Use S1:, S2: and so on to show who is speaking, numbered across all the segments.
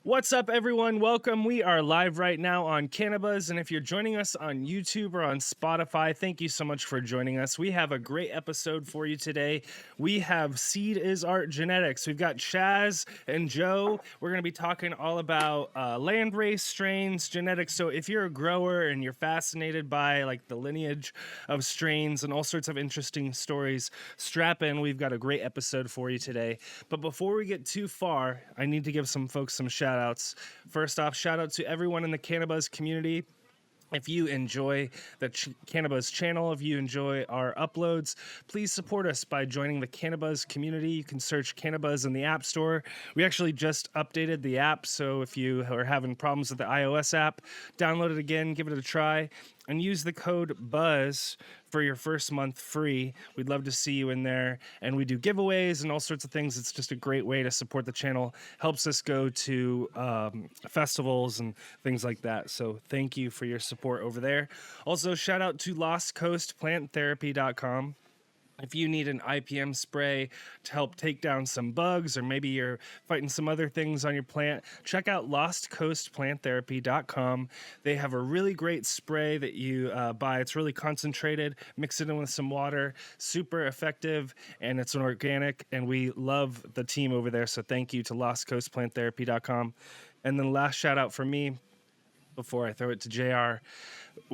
S1: What's up, everyone? Welcome. We are live right now on CannaBuzz, and if you're joining us on YouTube or on Spotify, thank you so much for joining us. We have a great episode for you today. We have Seed is Art Genetics. We've got Chaz and Joe. We're going to be talking all about landrace strains, genetics. So if you're a grower and you're fascinated by like the lineage of strains and all sorts of interesting stories, strap in. We've got a great episode for you today. But before we get too far, I need to give some folks some shout outs. First off, shout out to everyone in the CannaBuzz community. If you enjoy the CannaBuzz channel, if you enjoy our uploads, please support us by joining the CannaBuzz community. You can search CannaBuzz in the App Store. We actually just updated the app, so if you are having problems with the iOS app, download it again, give it a try, and use the code BUZZ for your first month free. We'd love to see you in there, and we do giveaways and all sorts of things. It's just a great way to support the channel. Helps us go to festivals and things like that. So thank you for your support over there. Also, shout out to lostcoastplanttherapy.com. If you need an IPM spray to help take down some bugs, or maybe you're fighting some other things on your plant, check out lostcoastplanttherapy.com. They have a really great spray that you buy. It's really concentrated. Mix it in with some water. Super effective, and it's an organic, and we love the team over there. So thank you to lostcoastplanttherapy.com. And then last shout out for me, before I throw it to JR,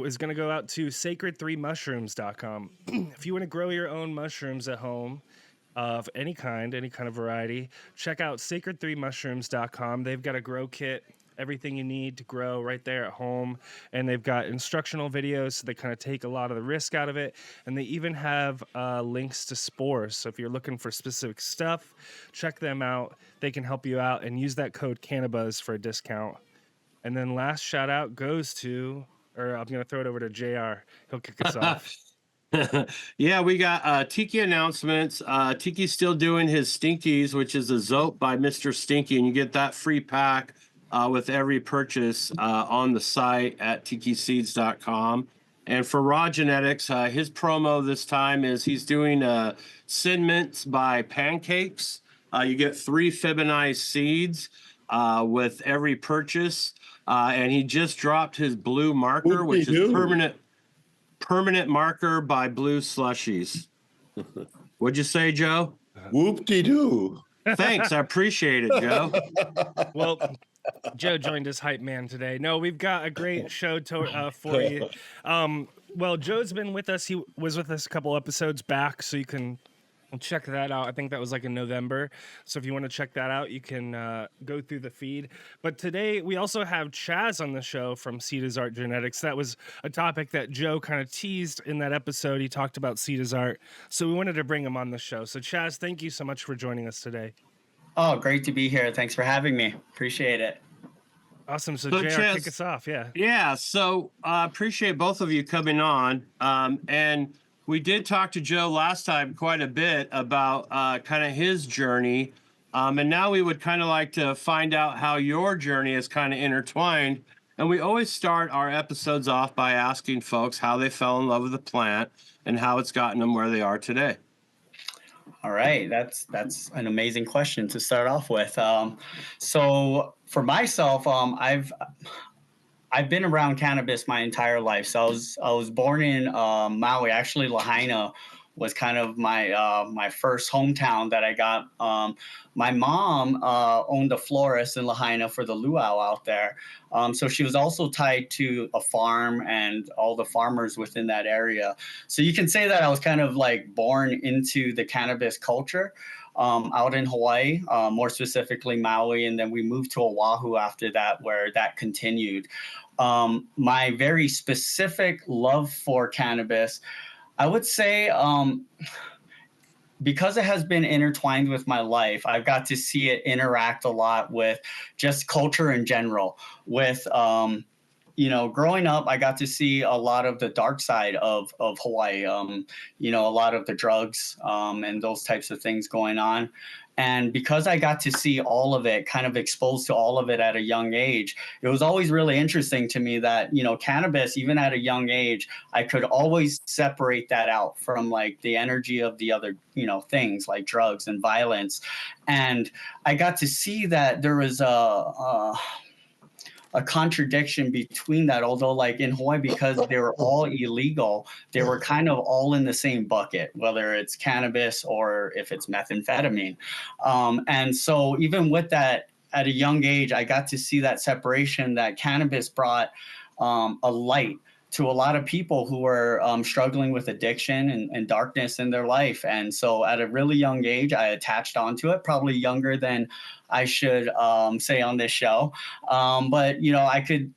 S1: is going to go out to sacred3mushrooms.com. If you want to grow your own mushrooms at home of any kind of variety, check out sacred3mushrooms.com. They've got a grow kit, everything you need to grow right there at home, and they've got instructional videos, so they kind of take a lot of the risk out of it, and they even have links to spores. So if you're looking for specific stuff, check them out. They can help you out, and use that code CannaBuzz for a discount. And then last shout out goes to, or I'm going to throw it over to JR. He'll kick us off.
S2: Yeah, we got Tiki announcements. Tiki's still doing his Stinkies, which is a Zope by Mr. Stinky, and you get that free pack with every purchase on the site at tikiseeds.com. And for Raw Genetics, his promo this time is he's doing Sin Mints by Pancakes. You get 3 Fibonacci seeds with every purchase. And he just dropped his blue marker, which is permanent marker by Blue Slushies. What'd you say, Joe?
S3: Whoop-de-doo.
S2: Thanks, I appreciate it, Joe.
S1: Well, Joe joined us hype man today. No, we've got a great show for you. Well, Joe's been with us. He was with us a couple episodes back, so you can check that out. I think that was like in November. So if you want to check that out, you can go through the feed. But today we also have Chaz on the show from Seed is Art Genetics. That was a topic that Joe kind of teased in that episode. He talked about Seed is Art. So we wanted to bring him on the show. So Chaz, thank you so much for joining us today.
S4: Oh, great to be here. Thanks for having me. Appreciate it.
S1: Awesome. So JR,
S2: Chaz,
S1: kick us off. Yeah.
S2: Yeah. So I appreciate both of you coming on. And we did talk to Joe last time quite a bit about kind of his journey. And now we would kind of like to find out how your journey is kind of intertwined. And we always start our episodes off by asking folks how they fell in love with the plant and how it's gotten them where they are today.
S4: All right. That's an amazing question to start off with. So for myself, I've been around cannabis my entire life. So I was born in Maui. Actually, Lahaina was kind of my first hometown that I got. My mom owned a florist in Lahaina for the luau out there. So she was also tied to a farm and all the farmers within that area. So you can say that I was kind of like born into the cannabis culture. Out in Hawaii, more specifically Maui, and then we moved to Oahu after that, where that continued. My very specific love for cannabis, I would say, because it has been intertwined with my life, I've got to see it interact a lot with just culture in general. With growing up, I got to see a lot of the dark side of Hawaii, a lot of the drugs and those types of things going on. And because I got to see all of it, kind of exposed to all of it at a young age, it was always really interesting to me that, cannabis, even at a young age, I could always separate that out from like the energy of the other, things like drugs and violence. And I got to see that there was a contradiction between that. Although, like in Hawaii, because they were all illegal, they were kind of all in the same bucket, whether it's cannabis or if it's methamphetamine. And so, even with that, at a young age, I got to see that separation that cannabis brought a light to a lot of people who were struggling with addiction and darkness in their life. And so at a really young age, I attached onto it, probably younger than I should say on this show. But, I could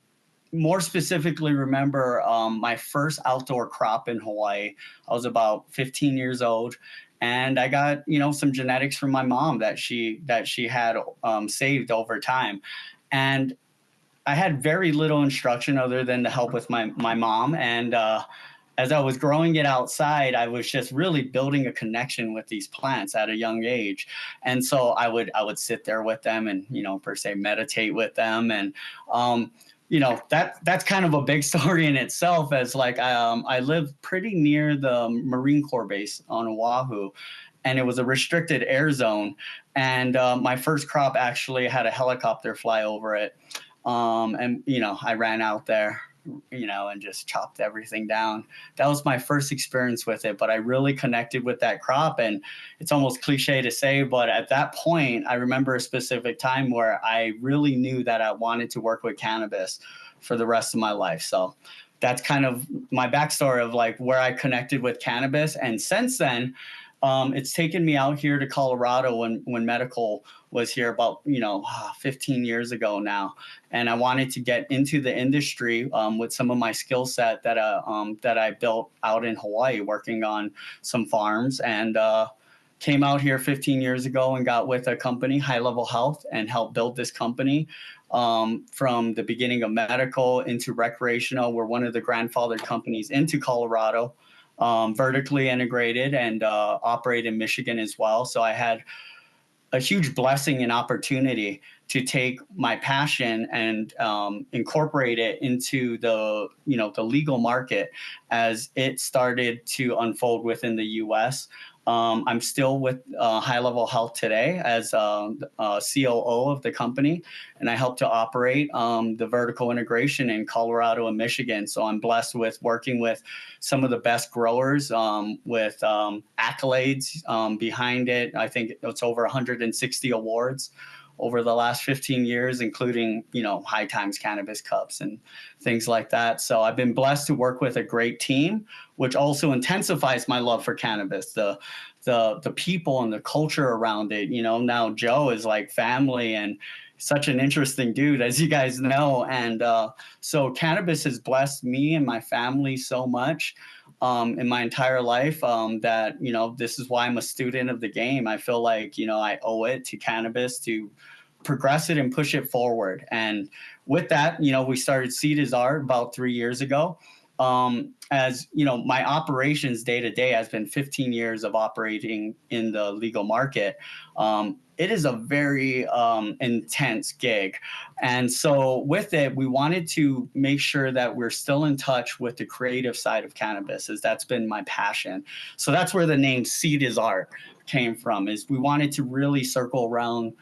S4: more specifically remember my first outdoor crop in Hawaii. I was about 15 years old. And I got, some genetics from my mom that she had saved over time. And I had very little instruction other than to help with my mom. And as I was growing it outside, I was just really building a connection with these plants at a young age. And so I would sit there with them and, per se meditate with them. And, that's kind of a big story in itself, as like I live pretty near the Marine Corps base on Oahu, and it was a restricted air zone. And my first crop actually had a helicopter fly over it. And, I ran out there, and just chopped everything down. That was my first experience with it, but I really connected with that crop. And it's almost cliche to say, but at that point, I remember a specific time where I really knew that I wanted to work with cannabis for the rest of my life. So that's kind of my backstory of like where I connected with cannabis. And since then, it's taken me out here to Colorado when medical was here about 15 years ago now, and I wanted to get into the industry with some of my skill set that I built out in Hawaii, working on some farms, and came out here 15 years ago and got with a company, High Level Health, and helped build this company from the beginning of medical into recreational. We're one of the grandfathered companies into Colorado. Vertically integrated, and operate in Michigan as well. So I had a huge blessing and opportunity to take my passion and incorporate it into the legal market as it started to unfold within the U.S. I'm still with High Level Health today as COO of the company, and I help to operate the vertical integration in Colorado and Michigan. So I'm blessed with working with some of the best growers with accolades behind it. I think it's over 160 awards over the last 15 years, including, High Times Cannabis Cups and things like that. So I've been blessed to work with a great team, which also intensifies my love for cannabis, the people and the culture around it. Now Joe is like family and such an interesting dude, as you guys know. And so cannabis has blessed me and my family so much in my entire life that, this is why I'm a student of the game. I feel like, I owe it to cannabis to progress it and push it forward. And with that, we started Seed is Art about 3 years ago. As my operations day to day has been 15 years of operating in the legal market. It is a very intense gig. And so with it, we wanted to make sure that we're still in touch with the creative side of cannabis, as that's been my passion. So that's where the name Seed is Art came from, is we wanted to really circle around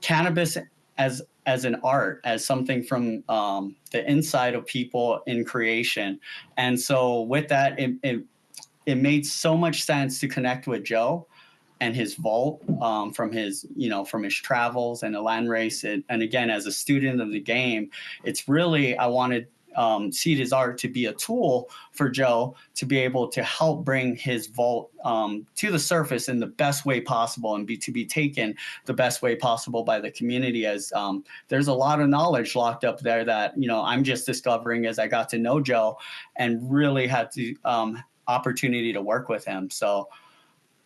S4: cannabis as an art, as something from the inside of people in creation. And so with that, it made so much sense to connect with Joe and his vault from his travels and the Landrace. And again, as a student of the game, it's really, I wanted Seed is Art to be a tool for Joe to be able to help bring his vault to the surface in the best way possible, and to be taken the best way possible by the community, as there's a lot of knowledge locked up there that I'm just discovering as I got to know Joe and really had the opportunity to work with him. So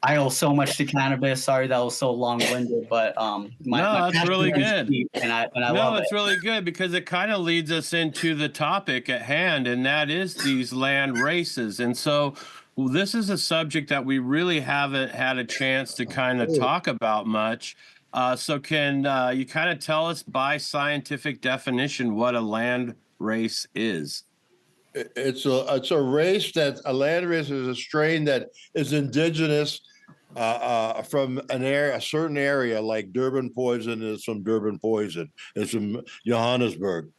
S4: I owe so much to cannabis. Sorry that was so long-winded, but
S2: No, that's really good.
S4: Deep, and I
S2: No,
S4: love
S2: it's
S4: it.
S2: really good because it kind of leads us into the topic at hand, and that is these land races. And so Well, this is a subject that we really haven't had a chance to kind of talk about much. So can you kind of tell us by scientific definition what a land race is?
S3: It's a race that a landrace is a strain that is indigenous from a certain area, like Durban poison is from Durban poison. It's from Johannesburg.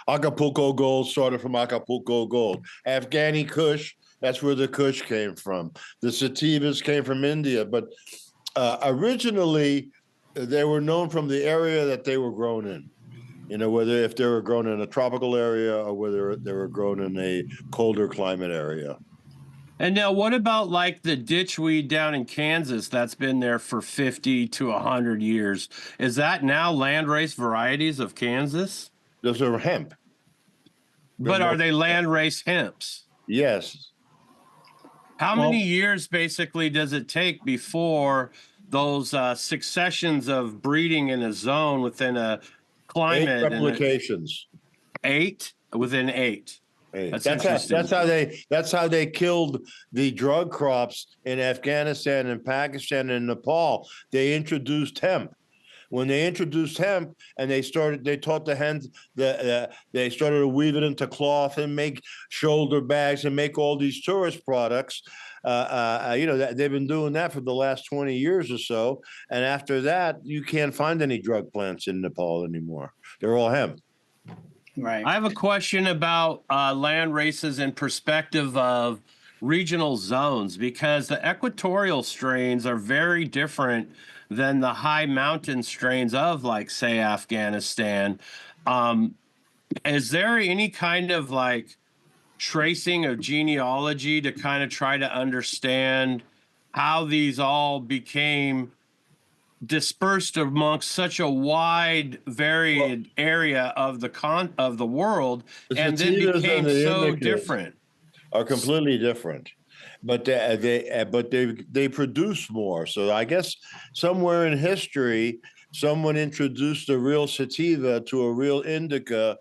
S3: Acapulco gold started from Acapulco gold. Afghani Kush, that's where the Kush came from. The sativas came from India, but originally they were known from the area that they were grown in. Whether if they were grown in a tropical area or whether they were grown in a colder climate area.
S2: And now, what about like the ditchweed down in Kansas that's been there for 50 to 100 years? Is that now landrace varieties of Kansas?
S3: Those are hemp.
S2: But are they landrace hemps?
S3: Yes.
S2: How many years basically does it take before those successions of breeding in a zone within a climate?
S3: 8 replications.
S2: 8 within 8. That's interesting.
S3: That's how they killed the drug crops in Afghanistan and Pakistan and Nepal. They introduced hemp. When they introduced hemp and they taught the hens they started to weave it into cloth and make shoulder bags and make all these tourist products. They've been doing that for the last 20 years or so. And after that, you can't find any drug plants in Nepal anymore. They're all hemp.
S4: Right.
S2: I have a question about land races in perspective of regional zones, because the equatorial strains are very different than the high mountain strains of, like, say, Afghanistan. Is there any kind of like tracing of genealogy to kind of try to understand how these all became dispersed amongst such a wide, varied area of the world, and then became so different?
S3: Are completely different, but they produce more. So I guess somewhere in history, someone introduced a real sativa to a real indica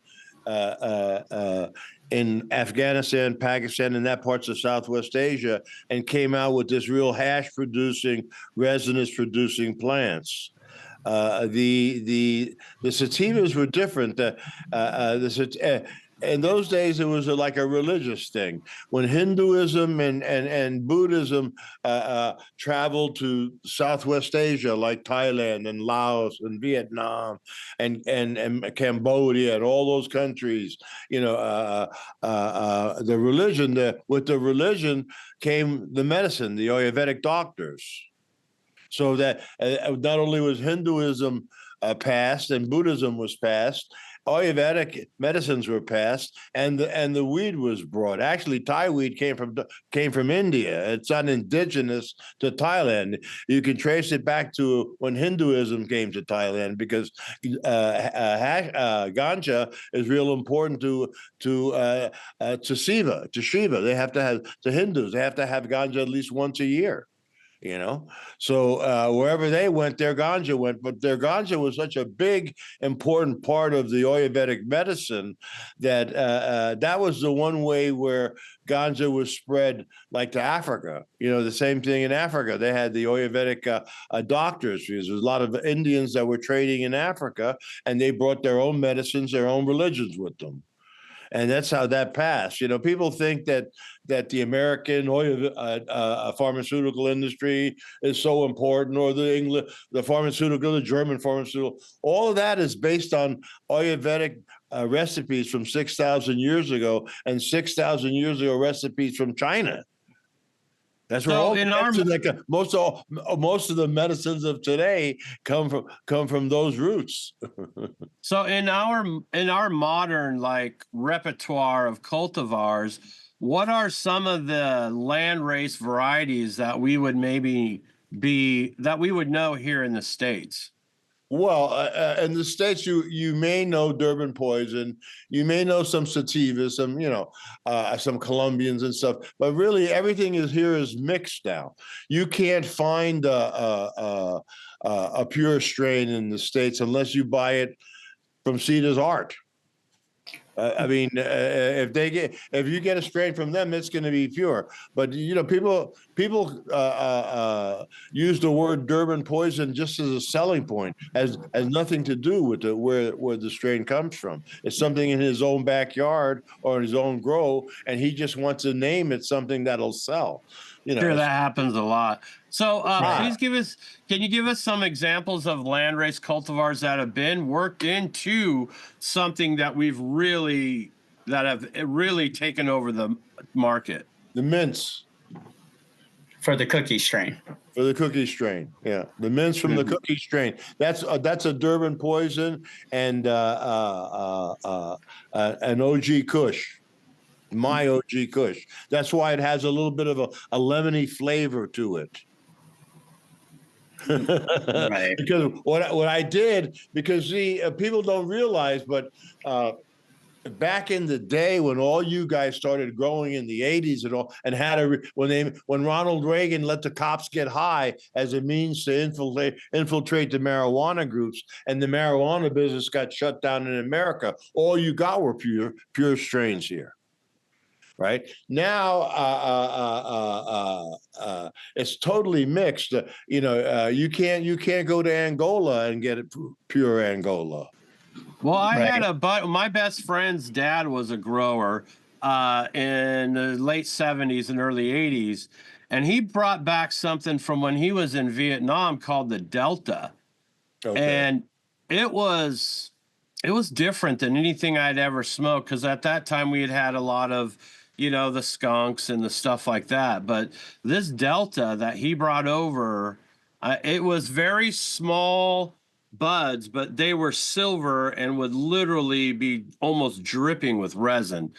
S3: in Afghanistan, Pakistan, and that parts of Southwest Asia, and came out with this real hash-producing, resonance-producing plants. The sativas were different. In those days, it was like a religious thing. When Hinduism and Buddhism traveled to Southwest Asia, like Thailand and Laos and Vietnam and Cambodia and all those countries, the religion, with the religion came the medicine, the Ayurvedic doctors. So that not only was Hinduism passed and Buddhism was passed, Ayurvedic medicines were passed, and the weed was brought. Actually, Thai weed came from India. It's not indigenous to Thailand. You can trace it back to when Hinduism came to Thailand, because ganja is real important to Shiva. They have to have, the Hindus. They have to have ganja at least once a year. So wherever they went, their ganja went, but their ganja was such a big, important part of the Ayurvedic medicine that that was the one way where ganja was spread, like to Africa. The same thing in Africa. They had the Ayurvedic doctors, because there's a lot of Indians that were trading in Africa, and they brought their own medicines, their own religions with them. And that's how that passed. People think that the American pharmaceutical industry is so important, or the German pharmaceutical. All of that is based on Ayurvedic recipes from 6,000 years ago, and 6,000 years ago recipes from China. That's where most of the medicines of today come from those roots.
S2: So in our modern like repertoire of cultivars, what are some of the landrace varieties that we would know here in the States?
S3: Well, in the States, you may know Durban poison, you may know some sativas, some Colombians and stuff, but really everything is mixed now. You can't find a pure strain in the States unless you buy it from Cedar's Art. I mean, if you get a strain from them, it's going to be pure. But people use the word Durban poison just as a selling point, has nothing to do with where the strain comes from. It's something in his own backyard or in his own grow, and he just wants to name it something that'll sell.
S2: Sure, that happens a lot. So
S3: Right.
S2: can you give us some examples of landrace cultivars that have been worked into something that have really taken over the market?
S3: The mints
S4: For the cookie strain.
S3: for the cookie strain, yeah, the mints from the cookie strain. That's a Durban poison and an OG Kush. My OG Kush. That's why it has a little bit of a lemony flavor to it.
S4: Right.
S3: Because what I did, because see, people don't realize, but back in the day when all you guys started growing in the 80s and all, and when Ronald Reagan let the cops get high as a means to infiltrate the marijuana groups, and the marijuana business got shut down in America, all you got were pure strains here. Right now, it's totally mixed. You can't go to Angola and get it pure Angola.
S2: Well, I had my best friend's dad was a grower in the late 70s and early 80s, and he brought back something from when he was in Vietnam called the Delta.
S3: Okay.
S2: And it was different than anything I'd ever smoked, because at that time we had a lot of the skunks and the stuff like that. But this Delta that he brought over, it was very small buds, but they were silver and would literally be almost dripping with resin.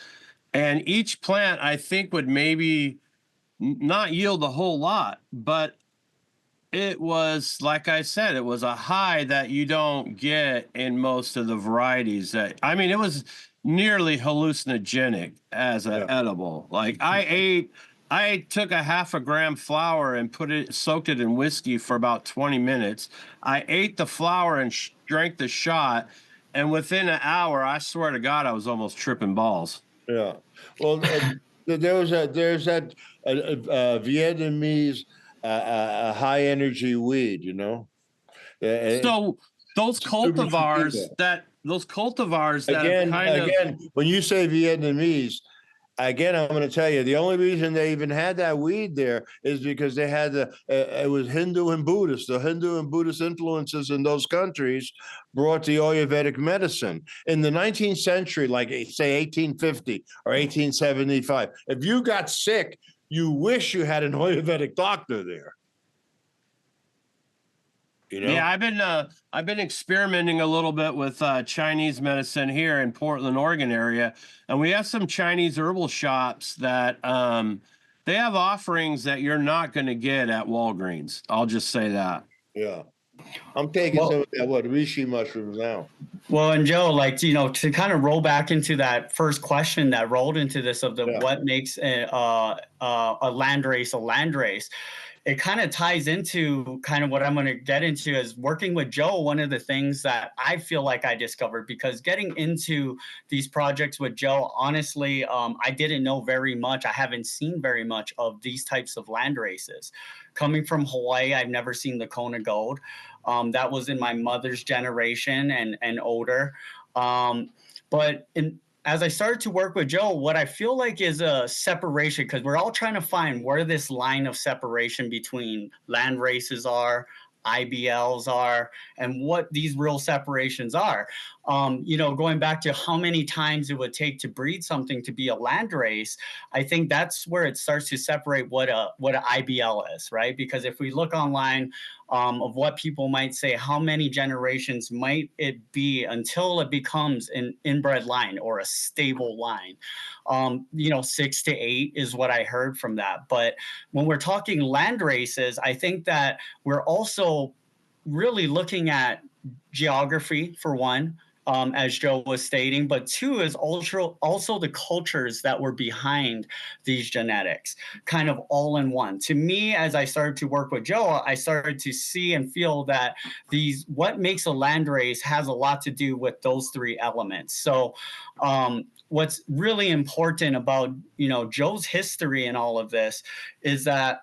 S2: And each plant, I think, would maybe not yield a whole lot, but it was, like I said, it was a high that you don't get in most of the varieties. It was nearly hallucinogenic as an edible. Like I took a half a gram flour and soaked it in whiskey for about 20 minutes. I ate the flour and drank the shot, and within an hour, I swear to God, I was almost tripping balls.
S3: Yeah. Well, there's that Vietnamese high energy weed,
S2: So those cultivars that
S3: again, when you say Vietnamese, again, I'm going to tell you, the only reason they even had that weed there is because they had it was Hindu and Buddhist. The Hindu and Buddhist influences in those countries brought the Ayurvedic medicine. In the 19th century, like say 1850 or 1875, if you got sick, you wish you had an Ayurvedic doctor there.
S2: Yeah, I've been experimenting a little bit with Chinese medicine here in Portland, Oregon area, and we have some Chinese herbal shops that they have offerings that you're not going to get at Walgreens. I'll just say that.
S3: Yeah, I'm taking some of that reishi mushrooms now.
S4: Well, and Joe, to kind of roll back into that first question that rolled into this of what makes a landrace a landrace. It kind of ties into kind of what I'm going to get into is working with Joe. One of the things that I feel like I discovered, because getting into these projects with Joe, honestly, I didn't know very much. I haven't seen very much of these types of land races. Coming from Hawaii, I've never seen the Kona Gold. That was in my mother's generation and older. As I started to work with Joe, what I feel like is a separation, because we're all trying to find where this line of separation between land races are, IBLs are, and what these real separations are. Going back to how many times it would take to breed something to be a land race, I think that's where it starts to separate what a IBL is, right? Because if we look online of what people might say, how many generations might it be until it becomes an inbred line or a stable line? 6 to 8 is what I heard from that. But when we're talking land races, I think that we're also really looking at geography for one. as Joe was stating, but two is also the cultures that were behind these genetics, kind of all in one. To me, as I started to work with Joe, I started to see and feel that what makes a landrace has a lot to do with those three elements. So what's really important about, Joe's history in all of this is that,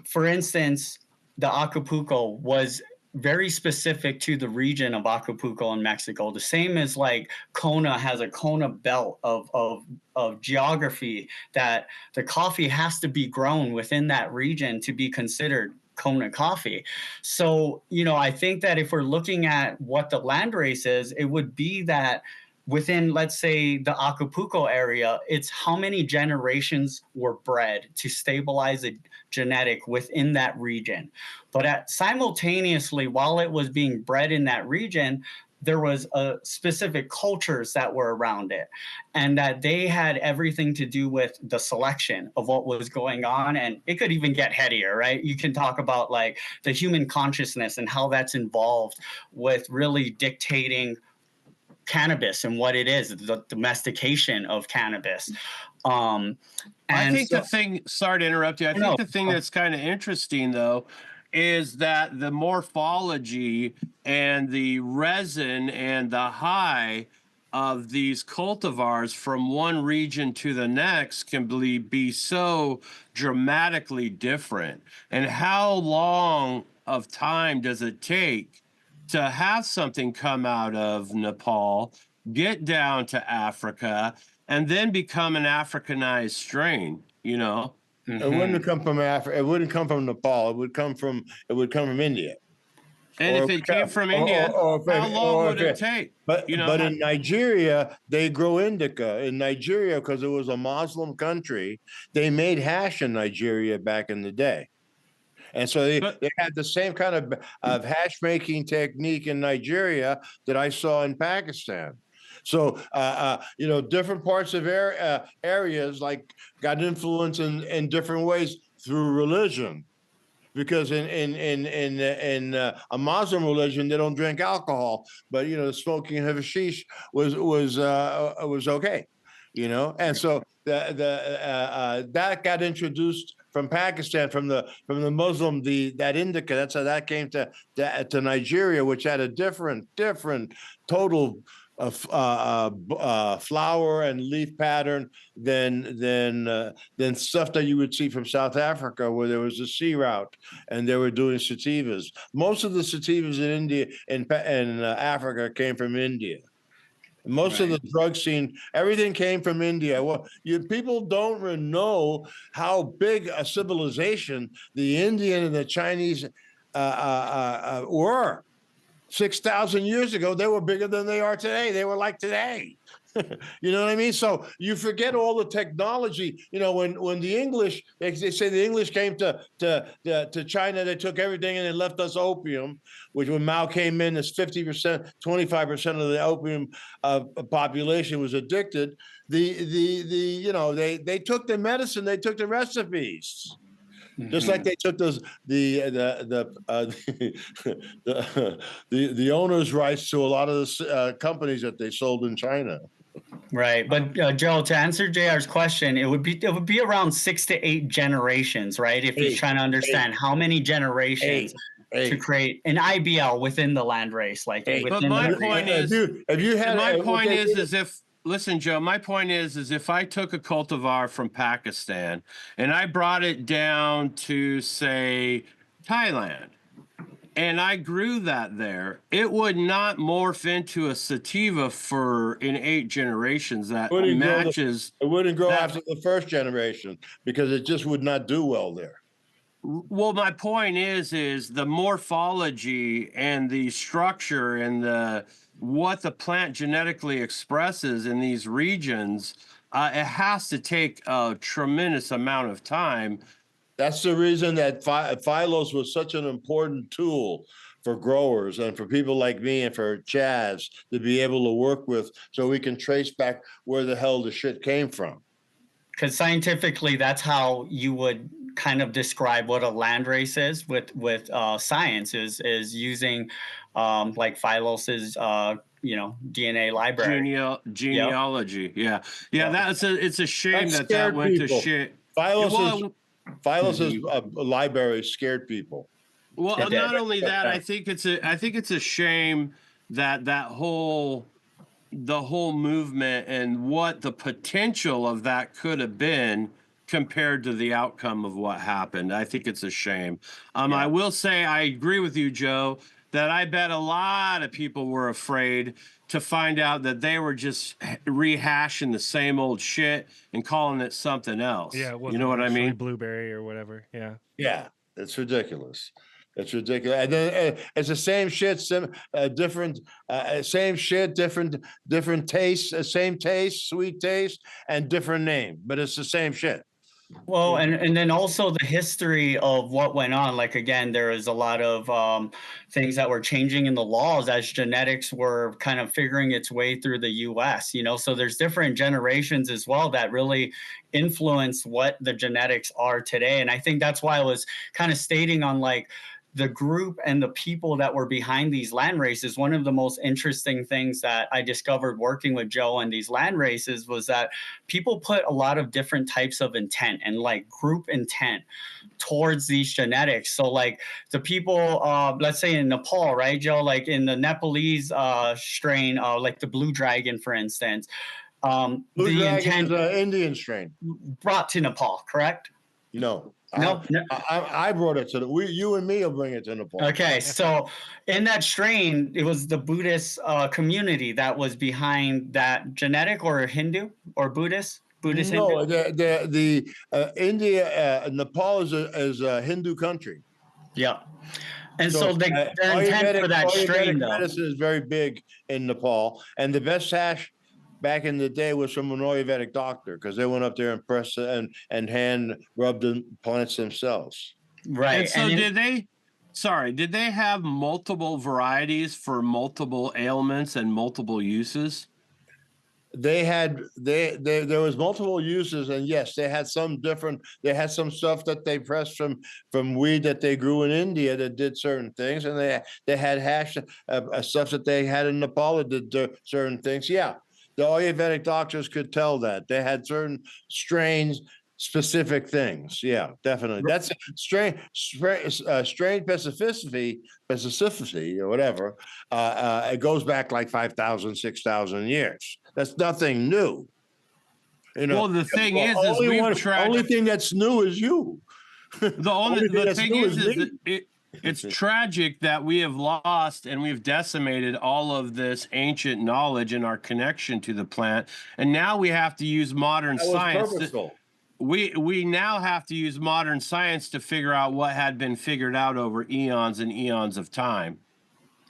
S4: for instance, the Acapulco was very specific to the region of Acapulco in Mexico. The same as like Kona has a Kona belt of geography that the coffee has to be grown within that region to be considered Kona coffee. So, I think that if we're looking at what the landrace is, it would be that within, let's say, the Acapulco area, it's how many generations were bred to stabilize a genetic within that region. But simultaneously, while it was being bred in that region, there was specific cultures that were around it, and that they had everything to do with the selection of what was going on. And it could even get headier, right? You can talk about like the human consciousness and how that's involved with really dictating cannabis and what it is, the domestication of cannabis.
S2: I think the thing, sorry to interrupt you. I think the thing that's kind of interesting, though, is that the morphology and the resin and the high of these cultivars from one region to the next can be so dramatically different. And how long of time does it take to have something come out of Nepal, get down to Africa, and then become an Africanized strain,
S3: It wouldn't come from Africa. It wouldn't come from Nepal. It would come from India.
S2: And if it came from India, how long would it take?
S3: But in Nigeria, they grow indica. In Nigeria, because it was a Muslim country, they made hash in Nigeria back in the day. And so they had the same kind of hash making technique in Nigeria that I saw in Pakistan. So, different parts of areas like got influence in different ways through religion. Because in a Muslim religion, they don't drink alcohol, but smoking hashish was okay, and so that got introduced from Pakistan, from the Muslim, that indica. That's how that came to Nigeria, which had a different total flower and leaf pattern than stuff that you would see from South Africa, where there was a sea route and they were doing sativas. Most of the sativas in India and Africa came from India. Most of the drug scene, everything came from India. Well, people don't know how big a civilization the Indian and the Chinese were. 6,000 years ago, they were bigger than they are today. They were like today. You know what I mean? So you forget all the technology. When the English, they say the English came to China, they took everything and they left us opium, which when Mao came in, as 50%, 25% of the opium population was addicted. They took the medicine, they took the recipes. Just like they took the owner's rights to a lot of the companies that they sold in China.
S4: Right, but Joe, to answer JR's question, it would be around 6 to 8 generations, right? If he's trying to understand how many generations to create an IBL within the landrace, like within.
S2: But my point is, listen, Joe, my point is if I took a cultivar from Pakistan and I brought it down to, say, Thailand, and I grew that there, it would not morph into a sativa in 8 generations that matches.
S3: It wouldn't grow after the first generation because it just would not do well there.
S2: Well, my point is the morphology and the structure and what the plant genetically expresses in these regions, it has to take a tremendous amount of time.
S3: That's the reason that Phylos was such an important tool for growers and for people like me and for Chaz to be able to work with, so we can trace back where the hell the shit came from.
S4: Because scientifically, that's how you would kind of describe what a landrace is with science is using like Phylos's DNA library. Yep.
S2: Genealogy. Yeah. Yeah. It's a shame
S3: That
S2: that
S3: scared
S2: went to
S3: people.
S2: shit.
S3: Phylos's
S2: Mhm.
S3: library scared people.
S2: Well,
S4: It did.
S2: not only that,
S3: Yeah.
S2: I think it's a shame that the whole movement and what the potential of that could have been compared to the outcome of what happened. I think it's a shame. I
S4: Yeah.
S2: will say I agree with you, Joe, that I bet a lot of people were afraid to find out that they were just rehashing the same old shit and calling it something else.
S1: Yeah, it
S2: You
S1: wasn't
S2: know what I
S1: actually
S2: mean?
S1: blueberry or whatever. Yeah.
S3: Yeah, it's ridiculous. It's ridiculous. And then it's the same shit, different, same shit, different taste, same taste, sweet taste, and different name, but it's the same shit.
S4: Well,
S3: Yeah.
S4: and then also the history of what went on. Like again, there is a lot of things that were changing in the laws as genetics were kind of figuring its way through the U.S. So there's different generations as well that really influence what the genetics are today. And I think that's why I was kind of stating on like the group and the people that were behind these land races. One of the most interesting things that I discovered working with Joe on these land races was that people put a lot of different types of intent and like group intent towards these genetics. So like the people, let's say in Nepal, right, Joe, like in the Nepalese strain, like the blue dragon, for instance,
S3: Blue
S4: the
S3: Dragon is
S4: intent
S3: an Indian strain.
S4: brought to Nepal, correct?
S3: No,
S4: No, no.
S3: I brought it to you and me will bring it to Nepal.
S4: Okay, so in that strain, it was the Buddhist community that was behind that genetic, or Hindu or Buddhist Hindu.
S3: No, the India, Nepal is a Hindu country.
S4: Yeah, and
S3: So
S4: so their intent for that
S3: Ayurvedic
S4: strain, though.
S3: medicine is very big in Nepal, and the best hash back in the day was from an Ayurvedic doctor because they went up there and pressed and hand rubbed the plants themselves.
S4: Right.
S2: And so did they have multiple varieties for multiple ailments and multiple uses?
S3: There was multiple uses, and yes, they had some different. They had some stuff that they pressed from weed that they grew in India that did certain things, and they had hash stuff that they had in Nepal that did certain things. Yeah, the Ayurvedic doctors could tell that they had certain strains, specific things. Yeah, definitely. That's strain specificity or whatever. It goes back like 5,000, 6,000 years. That's nothing new.
S2: Well, the thing is
S3: only thing that's new is you.
S2: The thing is
S3: me.
S2: that it's tragic that we have lost and we've decimated all of this ancient knowledge and our connection to the plant, and now we have to use modern
S3: That was
S2: science.
S3: purposeful.
S2: We now have to use modern science to figure out what had been figured out over eons and eons of time.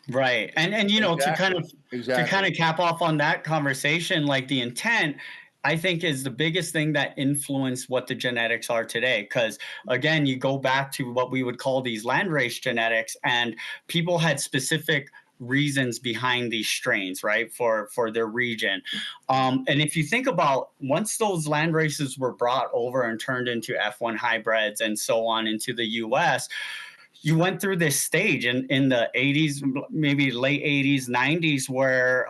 S4: Right. And
S3: Exactly.
S4: to kind of cap off on that conversation, like the intent, I think is the biggest thing that influenced what the genetics are today. Because again, you go back to what we would call these landrace genetics, and people had specific reasons behind these strains, right, for their region. And if you think about once those land races were brought over and turned into F1 hybrids and so on into the US, you went through this stage in the 80s, maybe late 80s, 90s, where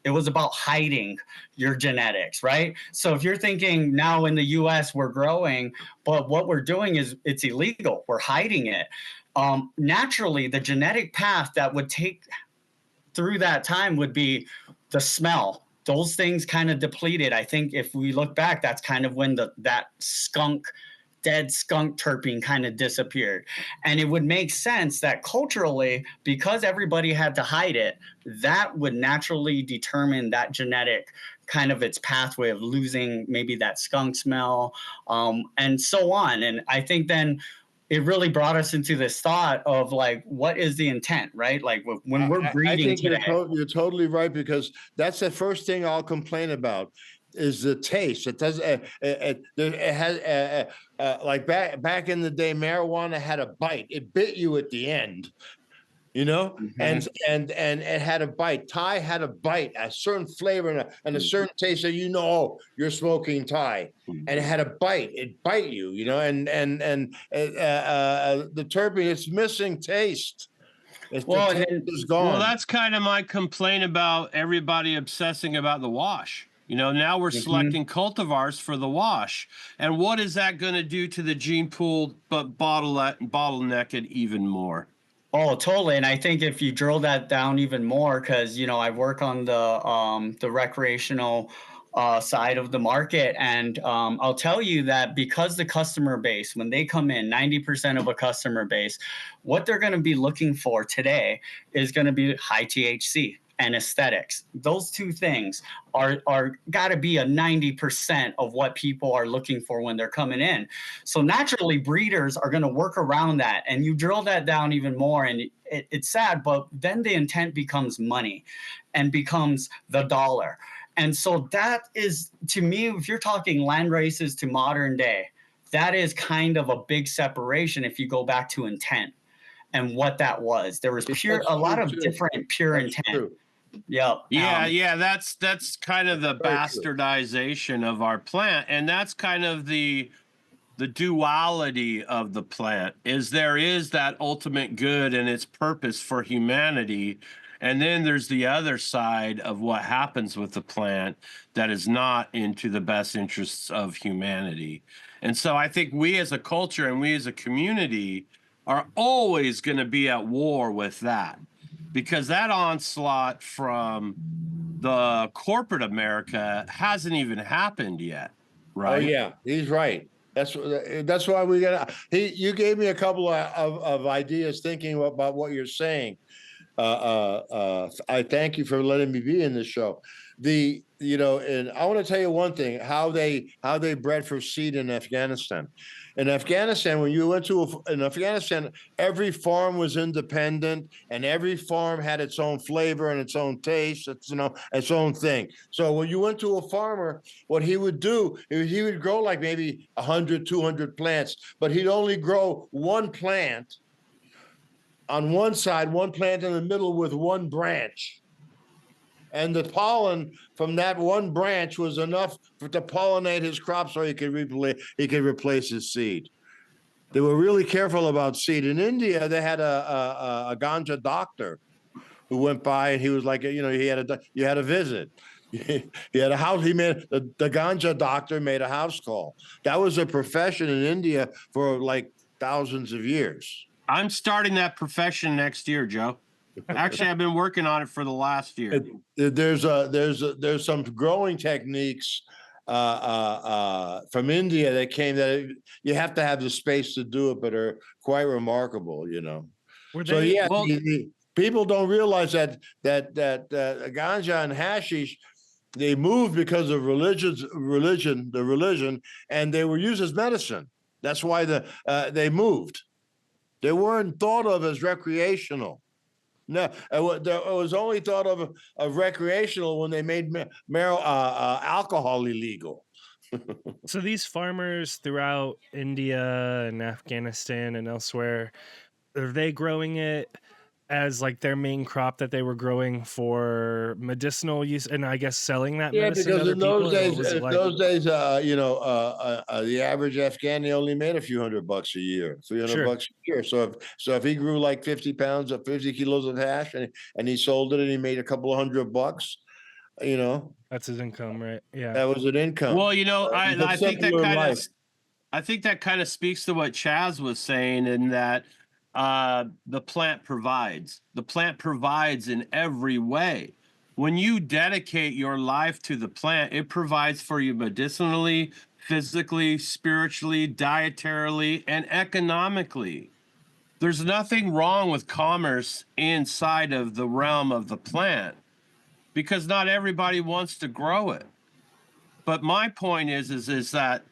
S4: it was about hiding your genetics, right? So if you're thinking now in the US, we're growing, but what we're doing is it's illegal. We're hiding it. Naturally, the genetic path that would take through that time would be the smell. Those things kind of depleted. I think if we look back, that's kind of when that dead skunk terpene kind of disappeared. And it would make sense that culturally, because everybody had to hide it, that would naturally determine that genetic kind of its pathway of losing maybe that skunk smell, and so on. And I think then it really brought us into this thought of like, what is the intent, right? Like when we're breeding
S3: I think
S4: today.
S3: you're totally right, because that's the first thing I'll complain about is the taste. It does. It has like back in the day, marijuana had a bite. It bit you at the end. and it had a bite. Thai had a bite, a certain flavor and a certain taste that you're smoking Thai, and it had a bite. It bite you, the terpene, it's missing taste. The taste is gone.
S2: Well, that's kind of my complaint about everybody obsessing about the wash. Now we're selecting cultivars for the wash. And what is that going to do to the gene pool, but bottleneck it even more?
S4: Oh, totally. And I think if you drill that down even more, because I work on the recreational side of the market, and I'll tell you that because the customer base, when they come in, 90% of a customer base, what they're going to be looking for today is going to be high THC and aesthetics. Those two things are got to be a 90% of what people are looking for when they're coming in. So naturally, breeders are going to work around that, and you drill that down even more, and it's sad, but then the intent becomes money and becomes the dollar. And so that is, to me, if you're talking land races to modern day, that is kind of a big separation if you go back to intent and what that was. There was a lot of different pure intent.
S3: True.
S4: Yep.
S2: Yeah, that's kind of the bastardization of our plant, and that's kind of the duality of the plant. There is that ultimate good and its purpose for humanity, and then there's the other side of what happens with the plant that is not into the best interests of humanity. And so I think we as a culture and we as a community are always going to be at war with that, because that onslaught from the corporate America hasn't even happened yet, right?
S3: Oh yeah, he's right. That's why we got. You gave me a couple of ideas thinking about what you're saying. I thank you for letting me be in this show. And I want to tell you one thing: how they bred for seed in Afghanistan. In Afghanistan, when you went in Afghanistan, every farm was independent, and every farm had its own flavor and its own taste, its own thing. So when you went to a farmer, what he would do is he would grow like maybe 100, 200 plants, but he'd only grow one plant on one side, one plant in the middle with one branch. And the pollen from that one branch was enough to pollinate his crop so he could replace his seed. They were really careful about seed. In India, they had a ganja doctor who went by, and he was like, you had a visit. He had a house. The ganja doctor made a house call. That was a profession in India for like thousands of years.
S2: I'm starting that profession next year, Joe. Actually, I've been working on it for the last year.
S3: There's some growing techniques from India that came that you have to have the space to do it, but are quite remarkable, people don't realize that ganja and hashish, they moved because of religion, and they were used as medicine. That's why they moved. They weren't thought of as recreational. No, it was only thought of recreational when they made alcohol illegal.
S1: So these farmers throughout India and Afghanistan and elsewhere, are they growing it as like their main crop that they were growing for medicinal use, and I guess selling that medicine to other people?
S3: Those days, the average Afghani only made a few $100 a year, $300 a year. So if he grew like 50 pounds of 50 kilos of hash and he sold it and he made a couple of $100,
S1: that's his income, right? Yeah,
S3: that was an income.
S2: Well, I think that kind of speaks to what Chaz was saying, in that the plant provides. The plant provides in every way. When you dedicate your life to the plant, it provides for you medicinally, physically, spiritually, dietarily, and economically. There's nothing wrong with commerce inside of the realm of the plant, because not everybody wants to grow it. But my point is that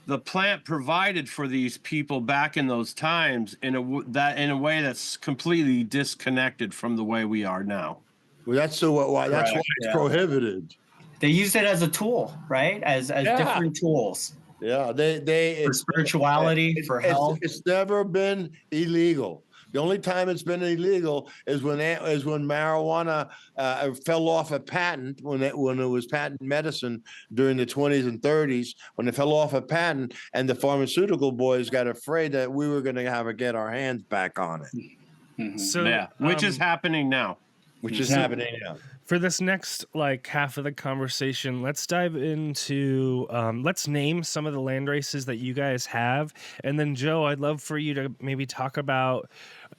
S2: the plant provided for these people back in those times in a way that's completely disconnected from the way we are now.
S3: Well, that's why it's prohibited.
S4: They used it as a tool, right? As different tools.
S3: Yeah,
S4: for spirituality, for health.
S3: It's never been illegal. The only time it's been illegal is when marijuana fell off a patent when it was patent medicine during the 20s and 30s, when it fell off a patent, and the pharmaceutical boys got afraid that we were going to have to get our hands back on it,
S1: So
S2: Yeah, which is happening now.
S3: which is
S1: So-
S3: happening now.
S1: for this next like half of the conversation, let's dive into let's name some of the land races that you guys have, and then Joe, I'd love for you to maybe talk about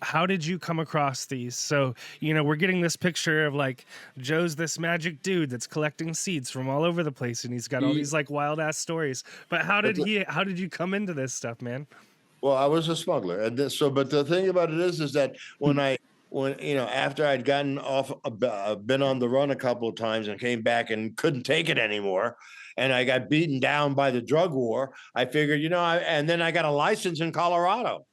S1: how did you come across these. So we're getting this picture of like Joe's this magic dude that's collecting seeds from all over the place, and he's got all these like wild ass stories. But how did you come into this stuff, man?
S3: Well, I was a smuggler, and but the thing about it is that when after I'd gotten off, been on the run a couple of times and came back and couldn't take it anymore, and I got beaten down by the drug war, I figured, and then I got a license in Colorado.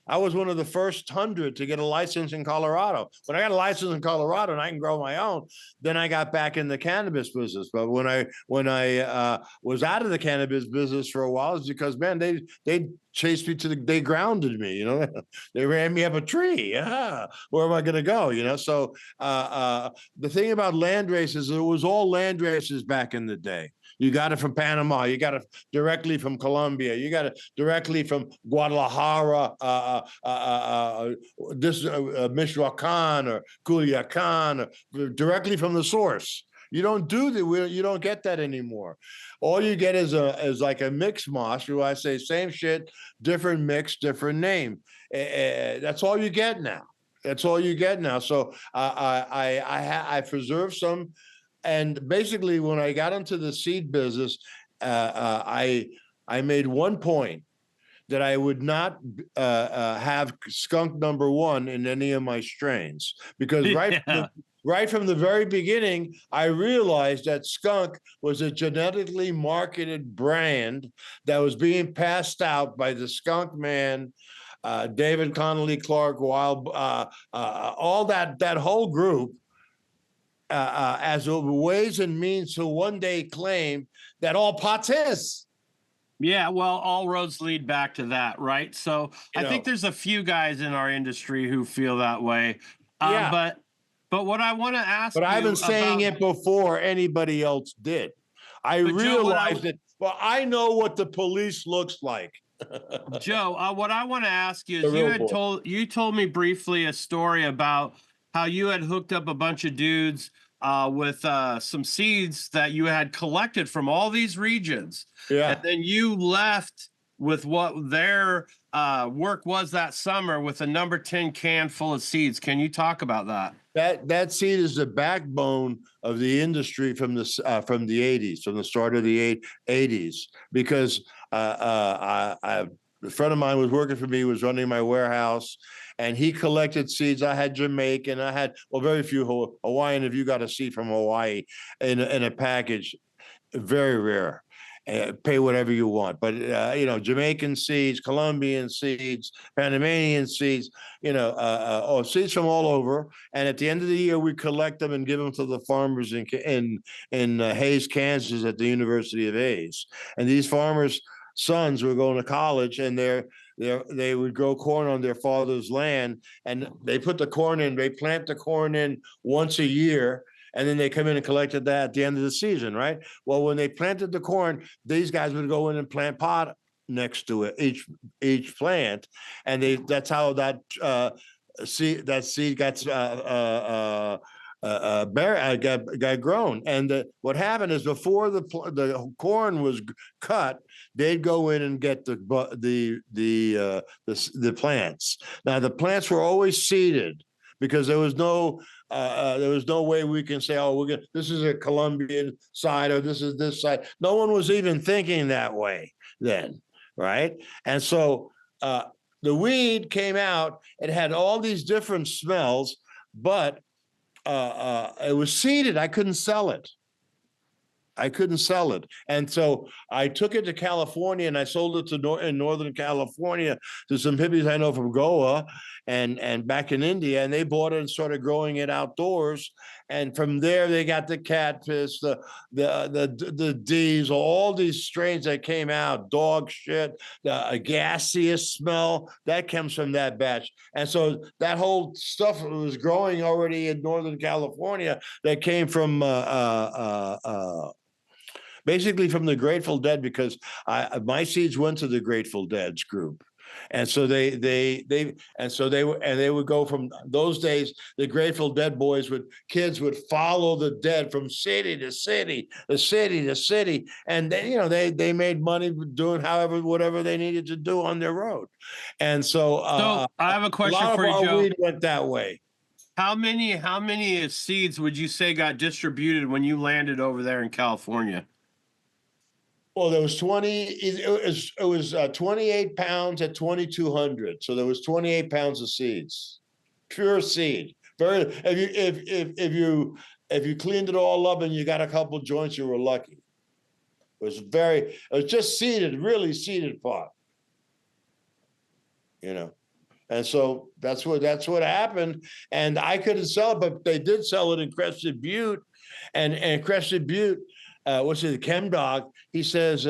S3: I was one of the first 100 to get a license in Colorado. When I got a license in Colorado and I can grow my own, then I got back in the cannabis business. But when I was out of the cannabis business for a while, it's because, man, they chased me they grounded me. They ran me up a tree. Yeah, where am I going to go? So the thing about land races, it was all land races back in the day. You got it from Panama. You got it directly from Colombia. You got it directly from Guadalajara, Michoacan or Culiacan, or directly from the source. You don't get that anymore. All you get is like a mix mosh, who I say same shit, different mix, different name. That's all you get now. That's all you get now. So I preserve some. And basically, when I got into the seed business, I made one point that I would not have skunk number one in any of my strains, because right from the very beginning, I realized that skunk was a genetically marketed brand that was being passed out by the skunk man, David Connolly Clark, Wild, all that whole group. As a ways and means to one day claim that all pot's his.
S2: Yeah, well, all roads lead back to that, right? So I think there's a few guys in our industry who feel that way.
S3: Yeah.
S2: But what I want to ask
S3: But I've been saying
S2: about,
S3: it before anybody else did. I realized that. Well, I know what the police looks like.
S2: Joe, what I want to ask you
S3: The
S2: is
S3: real
S2: you told me briefly a story about how you had hooked up a bunch of dudes with some seeds that you had collected from all these regions.
S3: Yeah.
S2: And then you left with what their work was that summer with a number 10 can full of seeds. Can you talk about that?
S3: That seed is the backbone of the industry from the 80s, from the start of the 80s, because a friend of mine was working for me, was running my warehouse, and he collected seeds. I had Jamaican, I had, well, very few Hawaiian. If you got a seed from Hawaii in a package, very rare. Pay whatever you want, but Jamaican seeds, Colombian seeds, Panamanian seeds, seeds from all over. And at the end of the year, we collect them and give them to the farmers in Hayes, Kansas, at the University of Hayes. And these farmers' sons were going to college, and they would grow corn on their father's land, and they put the corn in. They plant the corn in once a year. And then they come in and collected that at the end of the season, right? Well, when they planted the corn, these guys would go in and plant pot next to it, each plant, and that's how that seed got got grown. And what happened is, before the corn was cut, they'd go in and get the plants. Now the plants were always seeded, because there was no way we can say, oh, this is a Colombian side, or this is this side. No one was even thinking that way then, right? And so the weed came out. It had all these different smells, but it was seeded. I couldn't sell it. I couldn't sell it. And so I took it to California and I sold it to in Northern California to some hippies I know from Goa and back in India, and they bought it and started growing it outdoors. And from there, they got the catfish, the D's, all these strains that came out, dog shit, the gaseous smell that comes from that batch. And so that whole stuff was growing already in Northern California that came from basically from the Grateful Dead, because my seeds went to the Grateful Dead's group. And so they would go from those days. The Grateful Dead kids would follow the Dead from city to city, to city, and they made money doing whatever they needed to do on their road. And so,
S2: So I have a question
S3: lot
S2: for
S3: of
S2: you,
S3: our
S2: Joe.
S3: weed went that way.
S2: How many seeds would you say got distributed when you landed over there in California?
S3: Well, there was 20. It was 28 pounds at 2,200. So there was 28 pounds of seeds, pure seed. Very. If you cleaned it all up and you got a couple joints, you were lucky. It was just seeded, really seeded pot. And so that's what happened. And I couldn't sell it, but they did sell it in Crested Butte, and Crested Butte. What's it, the Chem Dog? He says,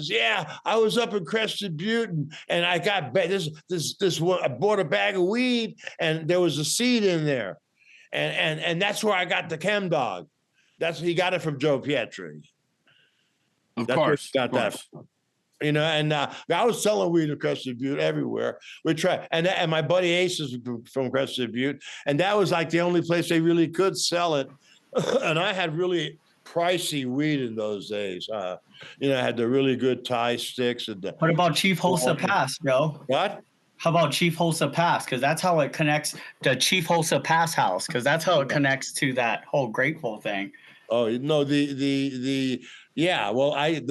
S3: yeah, I was up in Crested Butte and I got this one. I bought a bag of weed and there was a seed in there, and that's where I got the Chem Dog. He got it from Joe Pietri.
S2: That's where he got that
S3: from. And I was selling weed in Crested Butte everywhere. We tried, and my buddy Ace is from Crested Butte, and that was like the only place they really could sell it. And I had really pricey weed in those days. I had the really good Thai sticks.
S4: What about Chief Hosa Pass, Joe?
S3: What?
S4: How about Chief Hosa Pass? Because that's how it connects, the Chief Hosa Pass house, because that's how it connects to that whole Grateful thing.
S3: Oh no, the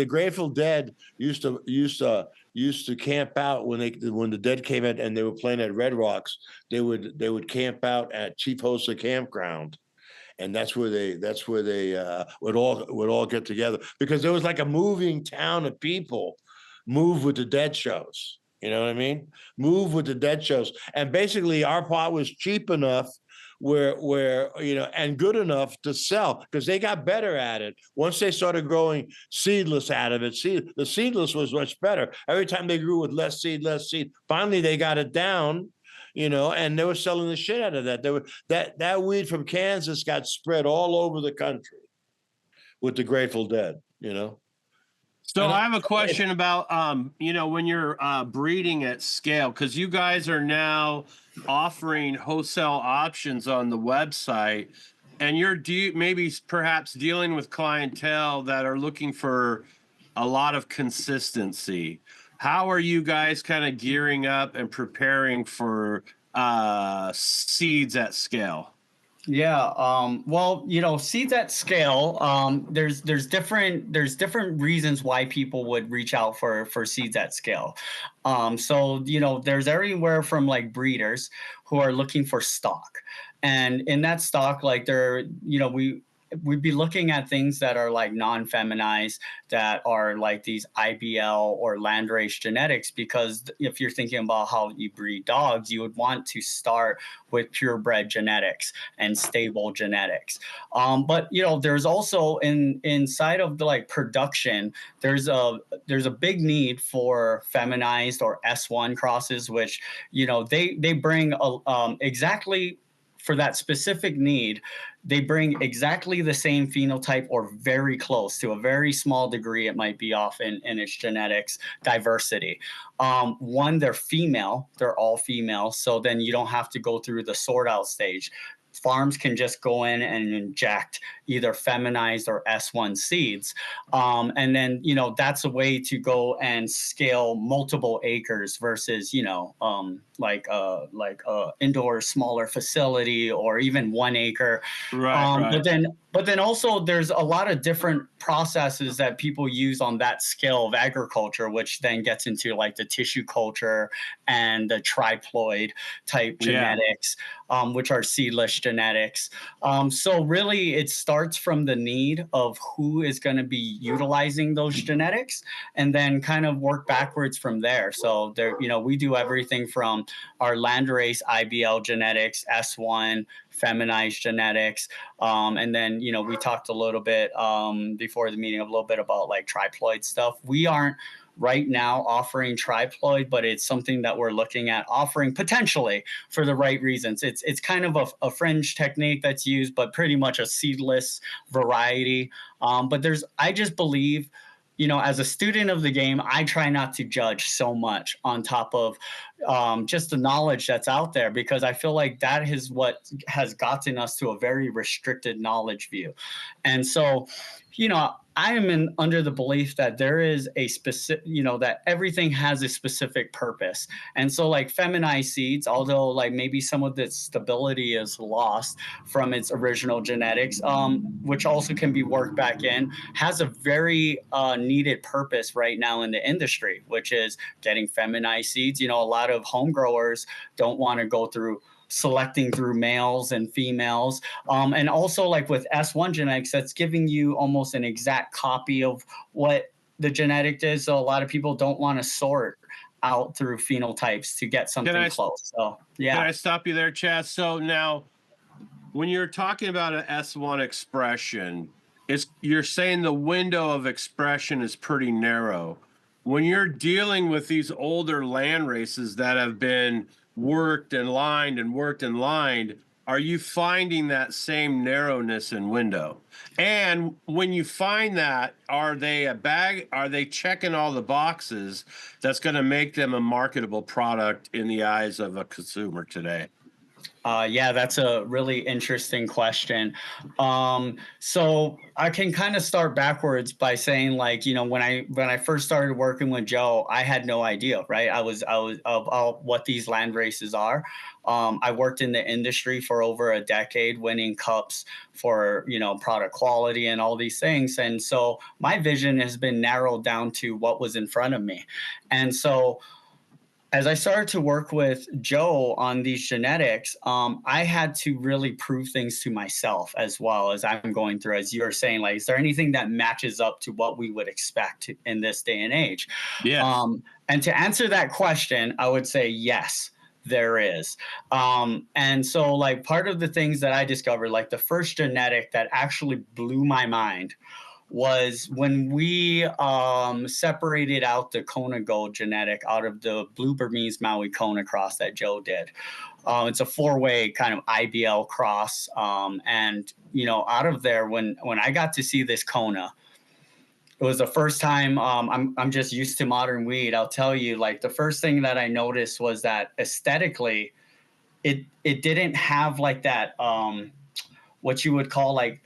S3: Grateful Dead used to camp out when the Dead came out and they were playing at Red Rocks. They would camp out at Chief Hosa Campground. And that's where they would all get together, because there was like a moving town of people move with the Dead shows. You know what I mean? Move with the Dead shows. And basically our pot was cheap enough where and good enough to sell, because they got better at it. Once they started growing seedless out of it, the seedless was much better. Every time they grew with less seed. Finally they got it down. And they were selling the shit out of that. That weed from Kansas got spread all over the country with the Grateful Dead,
S2: So I have a question about, when you're breeding at scale, because you guys are now offering wholesale options on the website, and you're perhaps dealing with clientele that are looking for a lot of consistency. How are you guys kind of gearing up and preparing for seeds at scale?
S4: Yeah. Well, seeds at scale. There's different reasons why people would reach out for seeds at scale. So there's everywhere from like breeders who are looking for stock, and in that stock, like we'd be looking at things that are like non-feminized, that are like these IBL or Landrace genetics, because if you're thinking about how you breed dogs, you would want to start with purebred genetics and stable genetics. But there's also inside of the like production, there's a big need for feminized or S1 crosses, which they bring exactly for that specific need. They bring exactly the same phenotype or very close to a very small degree. It might be off in its genetics diversity. They're female. They're all female. So then you don't have to go through the sort out stage. Farms can just go in and inject either feminized or S1 seeds. And then, that's a way to go and scale multiple acres versus, like a indoor smaller facility or even 1 acre.
S2: Right.
S4: But then also there's a lot of different processes that people use on that scale of agriculture, which then gets into like the tissue culture and the triploid type genetics, which are seedless Landrace genetics. So really it starts from the need of who is going to be utilizing those genetics, and then kind of work backwards from there. So there, we do everything from our Landrace IBL genetics, S1, feminized genetics. And then, we talked a little bit before the meeting a little bit about like triploid stuff. We aren't right now offering triploid, but it's something that we're looking at offering potentially for the right reasons. It's kind of a fringe technique that's used, but pretty much a seedless variety. But I just believe, as a student of the game, I try not to judge so much on top of just the knowledge that's out there, because I feel like that is what has gotten us to a very restricted knowledge view. And so, I am under the belief that there is a specific, that everything has a specific purpose. And so like feminized seeds, although like maybe some of the stability is lost from its original genetics, which also can be worked back in, has a very needed purpose right now in the industry, which is getting feminized seeds. A lot of home growers don't want to go through selecting through males and females. And also like with S1 genetics, that's giving you almost an exact copy of what the genetic is. So a lot of people don't want to sort out through phenotypes to get something close. So yeah.
S2: Can I stop you there, Chaz? So now when you're talking about an S1 expression, you're saying the window of expression is pretty narrow. When you're dealing with these older land races that have been worked and lined, are you finding that same narrowness in window? And when you find that, are they checking all the boxes that's going to make them a marketable product in the eyes of a consumer today?
S4: Yeah, that's a really interesting question. So I can kind of start backwards by saying, like, when I first started working with Joe, I had no idea, right? I was about what these land races are. I worked in the industry for over a decade, winning cups for product quality and all these things, and so my vision has been narrowed down to what was in front of me, and so as I started to work with Joe on these genetics, I had to really prove things to myself as well as I'm going through, as you're saying, like, is there anything that matches up to what we would expect in this day and age?
S2: Yes.
S4: And to answer that question, I would say yes, there is. And so like part of the things that I discovered, like the first genetic that actually blew my mind was when we separated out the Kona Gold genetic out of the Blue Burmese Maui Kona cross that Joe did. It's a 4-way kind of IBL cross. And, out of there, when I got to see this Kona, it was the first time. I'm just used to modern weed. I'll tell you, like the first thing that I noticed was that aesthetically, it didn't have like that, what you would call like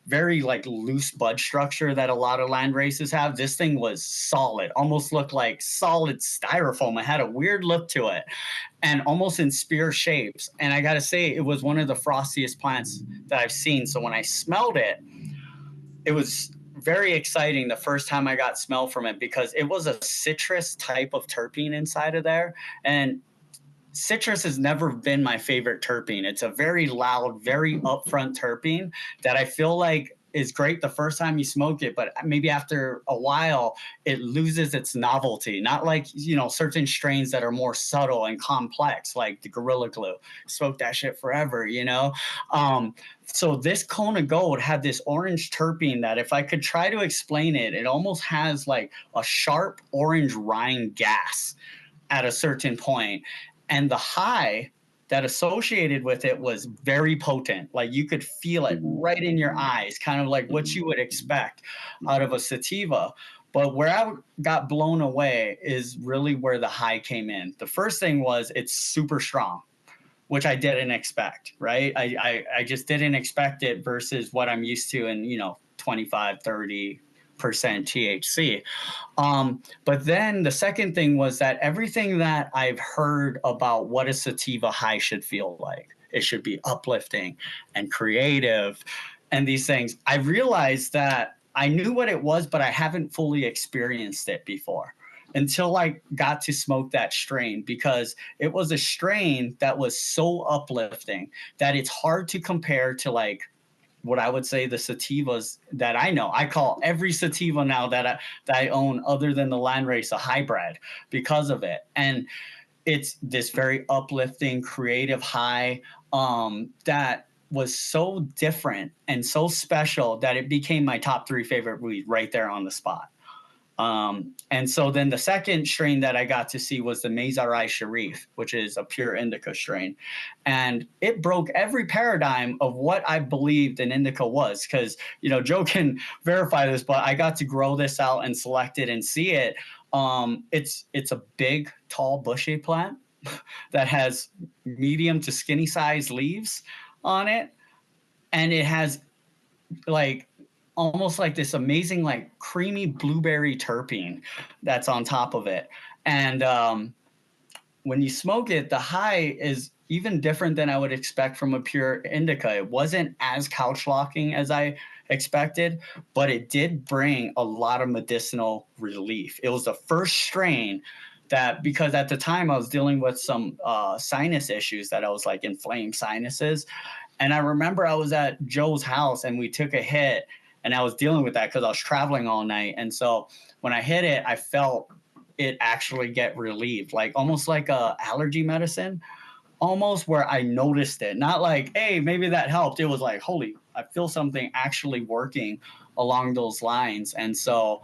S4: very like loose bud structure that a lot of land races have. This thing was solid, almost looked like solid styrofoam. It had a weird look to it and almost in spear shapes. And I got to say, it was one of the frostiest plants that I've seen. So when I smelled it, it was very exciting the first time I got smell from it, because it was a citrus type of terpene inside of there. And citrus has never been my favorite terpene. It's a very loud, very upfront terpene that I feel like is great the first time you smoke it, but maybe after a while it loses its novelty. Not like, certain strains that are more subtle and complex, like the Gorilla Glue. Smoke that shit forever, So this Kona Gold had this orange terpene that if I could try to explain it, it almost has like a sharp orange rind gas at a certain point. And the high that associated with it was very potent. Like you could feel it right in your eyes, kind of like what you would expect out of a sativa. But where I got blown away is really where the high came in. The first thing was it's super strong, which I didn't expect, right? I just didn't expect it versus what I'm used to in, 25, 30% THC. But then the second thing was that everything that I've heard about what a sativa high should feel like, it should be uplifting and creative and these things. I realized that I knew what it was, but I haven't fully experienced it before. until I got to smoke that strain, because it was a strain that was so uplifting that it's hard to compare to like what I would say the sativas that I know. I call every sativa now that I own, other than the Landrace, a hybrid because of it. And it's this very uplifting, creative high that was so different and so special that it became my top 3 favorite weed right there on the spot. And so then the second strain that I got to see was the Mazarai Sharif, which is a pure indica strain. And it broke every paradigm of what I believed an indica was. Because, you know, Joe can verify this, but I got to grow this out and select it and see it. It's a big, tall, bushy plant that has medium to skinny sized leaves on it. And it has like almost like this amazing, like creamy blueberry terpene that's on top of it. And when you smoke it, the high is even different than I would expect from a pure indica. It wasn't as couch locking as I expected, but it did bring a lot of medicinal relief. It was the first strain that, because at the time I was dealing with some sinus issues, that I was like inflamed sinuses. And I remember I was at Joe's house and we took a hit, and I was dealing with that because I was traveling all night. And so when I hit it, I felt it actually get relieved, like almost like a allergy medicine, almost, where I noticed it. Not like, hey, maybe that helped. It was like, holy, I feel something actually working along those lines. And so,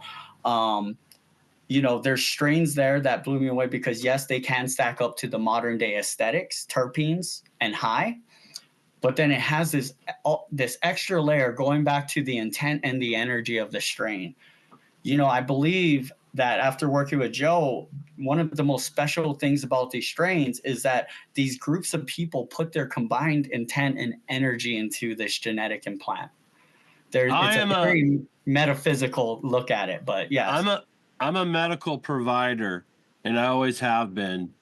S4: you know, there's strains there that blew me away because, yes, they can stack up to the modern day aesthetics, terpenes, and high. But then it has this extra layer going back to the intent and the energy of the strain. You know, I believe that after working with Joe, one of the most special things about these strains is that these groups of people put their combined intent and energy into this genetic implant. It's a very metaphysical look at it, but yes.
S2: I'm a medical provider, and I always have been.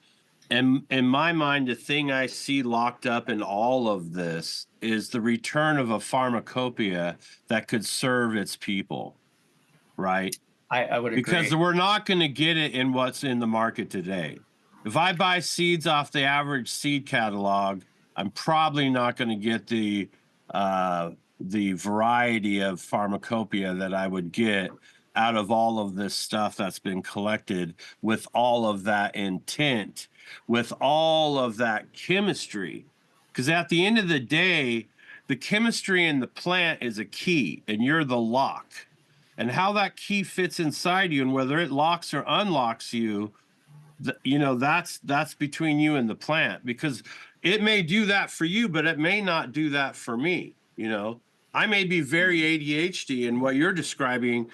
S2: And in my mind, the thing I see locked up in all of this is the return of a pharmacopoeia that could serve its people, right?
S4: I would agree.
S2: Because we're not going to get it in what's in the market today. If I buy seeds off the average seed catalog, I'm probably not going to get the variety of pharmacopoeia that I would get out of all of this stuff that's been collected with all of that intent, with all of that chemistry. Because at the end of the day, the chemistry in the plant is a key, and you're the lock. And how that key fits inside you and whether it locks or unlocks you, you know, that's between you and the plant, because it may do that for you, but it may not do that for me. You know, I may be very ADHD, and what you're describing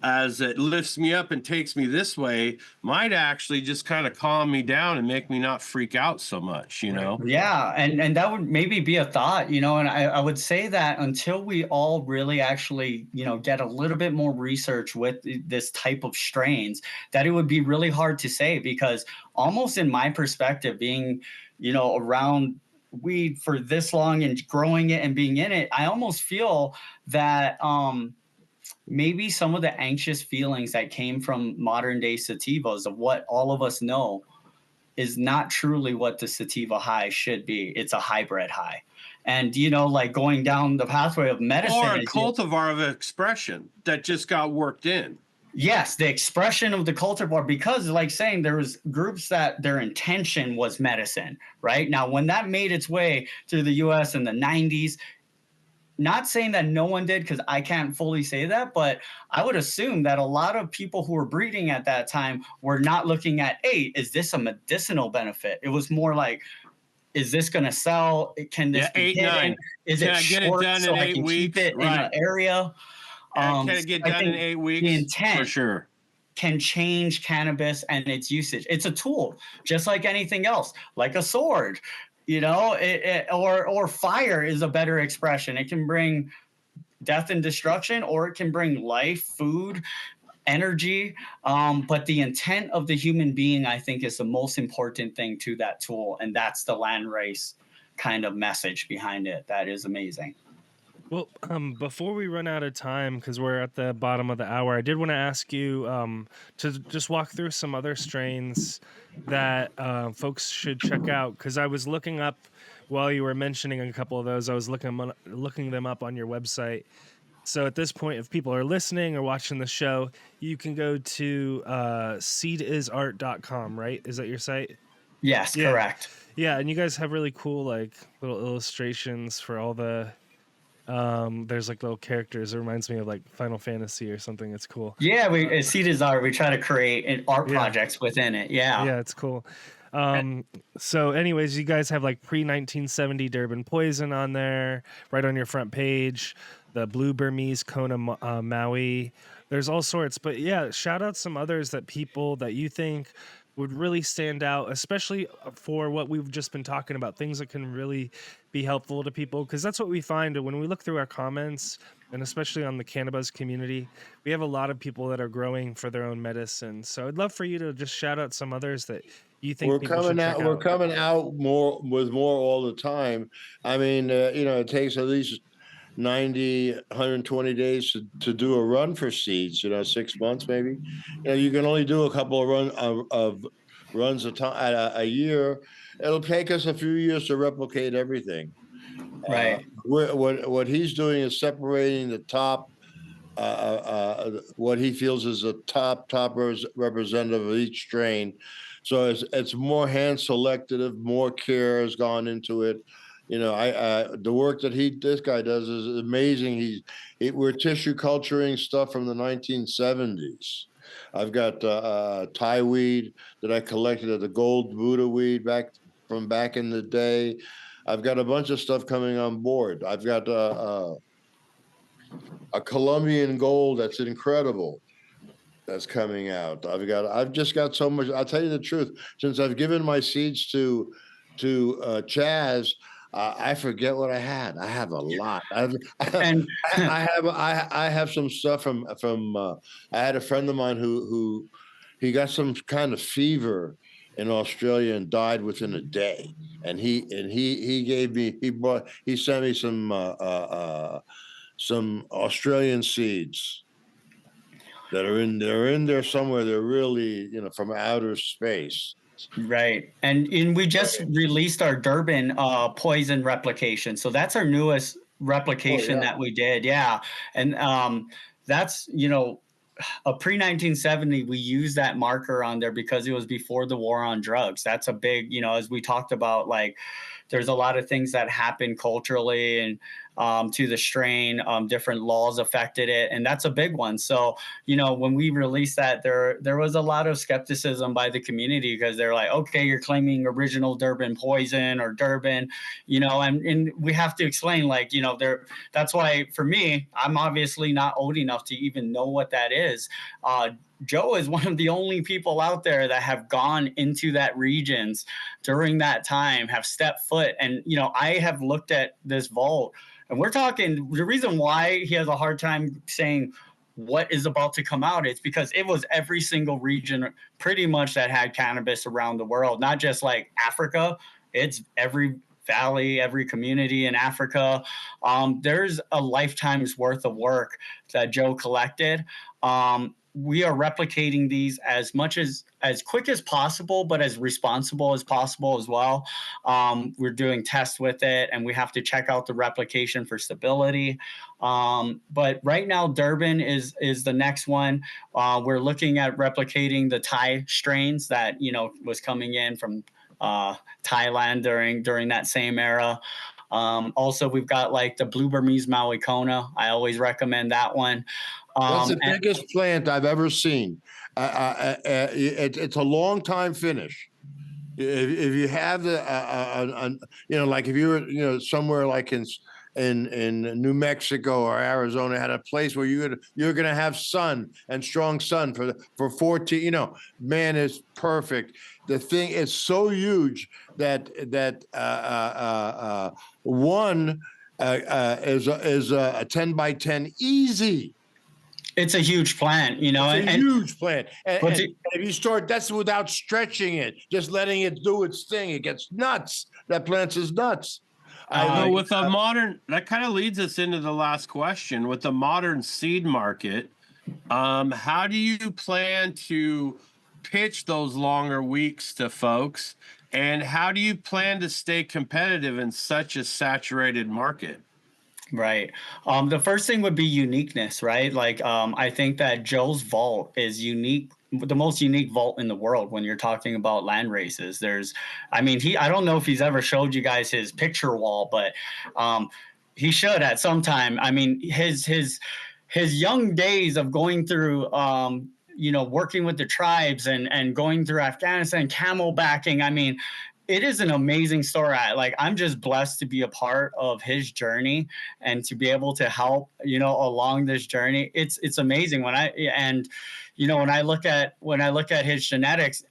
S2: as it lifts me up and takes me this way might actually just kind of calm me down and make me not freak out so much, you know?
S4: Yeah, and that would maybe be a thought, you know, and I would say that until we all really actually, you know, get a little bit more research with this type of strains, that it would be really hard to say, because almost in my perspective, being, you know, around weed for this long and growing it and being in it, I almost feel that maybe some of the anxious feelings that came from modern day sativas of what all of us know is not truly what the sativa high should be. It's a hybrid high. And, you know, like going down the pathway of medicine.
S2: Or a cultivar of expression that just got worked in.
S4: Yes, the expression of the cultivar, because like saying there was groups that their intention was medicine, right? Now, when that made its way through the US in the 90s, not saying that no one did, because I can't fully say that, but I would assume that a lot of people who were breeding at that time were not looking at, hey, is this a medicinal benefit? It was more like, is this going to sell? Can this be
S2: 8,
S4: hidden?
S2: 9.
S4: Is
S2: Can
S4: it
S2: I get
S4: short
S2: it done
S4: so
S2: in
S4: I
S2: 8
S4: can
S2: weeks?
S4: keep it in an area?
S2: Can it get done in 8 weeks?
S4: The intent
S2: for sure
S4: can change cannabis and its usage. It's a tool, just like anything else, like a sword, you know, or fire is a better expression. It can bring death and destruction, or it can bring life, food, energy. But the intent of the human being, I think, is the most important thing to that tool. And that's the Landrace kind of message behind it. That is amazing.
S1: Well, before we run out of time, because we're at the bottom of the hour, I did want to ask you to just walk through some other strains that folks should check out. Because I was looking up while you were mentioning a couple of those, I was looking them up on your website. So at this point, if people are listening or watching the show, you can go to seedisart.com, right? Is that your site?
S4: Yes,
S1: Yeah.
S4: correct.
S1: Yeah, and you guys have really cool like little illustrations for all the there's like little characters. It reminds me of like Final Fantasy or something. It's cool.
S4: Yeah, we at Seed Art, we try to create art
S1: Yeah.
S4: projects within it. Yeah.
S1: Yeah, it's cool. So anyways, you guys have like pre-1970 Durban Poison on there, right on your front page. The Blue Burmese Kona Maui. There's all sorts, but yeah, shout out some others that people that you think would really stand out, especially for what we've just been talking about, things that can really be helpful to people. Because that's what we find when we look through our comments, and especially on the CannaBuzz community, we have a lot of people that are growing for their own medicine. So I'd love for you to just shout out some others that you think
S3: We're
S1: people should
S3: coming
S1: check
S3: out. We're
S1: out.
S3: coming out more with more all the time. I mean, it takes at least 90, 120 days to do a run for seeds. 6 months maybe. You can only do a couple of runs a year. It'll take us a few years to replicate everything.
S4: Right.
S3: What he's doing is separating the top. What he feels is the top representative of each strain. So it's more hand selective, more care has gone into it. The work that this guy does is amazing. We're tissue culturing stuff from the 1970s. I've got Thai weed that I collected at the Gold Buddha weed back in the day. I've got a bunch of stuff coming on board. I've got a Colombian gold that's incredible that's coming out. I've just got so much. I'll tell you the truth. Since I've given my seeds to Chaz, I forget what I had. I have a lot.
S4: And
S3: I have some stuff from. I had a friend of mine who he got some kind of fever in Australia and died within a day. And he gave me he sent me some Australian seeds that are in there somewhere. They're really, from outer space.
S4: right. And we just released our Durban poison replication. So that's our newest replication that we did. Yeah. And that's, a pre-1970, we used that marker on there because it was before the war on drugs. That's a big, as we talked about, like there's a lot of things that happen culturally and to the strain, different laws affected it. And that's a big one. So, when we released that, there was a lot of skepticism by the community because they're like, okay, you're claiming original Durban poison or Durban, and we have to explain, like, that's why for me, I'm obviously not old enough to even know what that is. Joe is one of the only people out there that have gone into that regions during that time, have stepped foot. And, I have looked at this vault and we're talking, the reason why he has a hard time saying what is about to come out is because it was every single region pretty much that had cannabis around the world, not just like Africa. It's every valley, every community in Africa. There's a lifetime's worth of work that Joe collected. We are replicating these as much as quick as possible, but as responsible as possible as well. We're doing tests with it, and we have to check out the replication for stability. But right now, Durban is the next one. We're looking at replicating the Thai strains that was coming in from Thailand during that same era. Also, we've got like the Blue Burmese Maui Kona. I always recommend that one.
S3: That's the biggest plant I've ever seen. It's a long time finish. If you have like if you were, somewhere like in New Mexico or Arizona, had a place where you're going to have sun and strong sun for 14. Man, it's perfect. The thing is so huge that one is a 10 by 10 easy.
S4: It's a huge plant,
S3: It's a huge plant. And if you start, that's without stretching it, just letting it do its thing. It gets nuts. That plant is nuts.
S2: So with a modern, that kind of leads us into the last question. With the modern seed market, how do you plan to pitch those longer weeks to folks? And how do you plan to stay competitive in such a saturated market?
S4: Right. The first thing would be uniqueness, right? Like, I think that Joe's vault is unique, the most unique vault in the world when you're talking about land races. I mean, I don't know if he's ever showed you guys his picture wall, but he should at some time. I mean, his young days of going through, working with the tribes and going through Afghanistan, camelbacking. I mean, it is an amazing story. I'm just blessed to be a part of his journey and to be able to help, along this journey. It's amazing when I look at his genetics,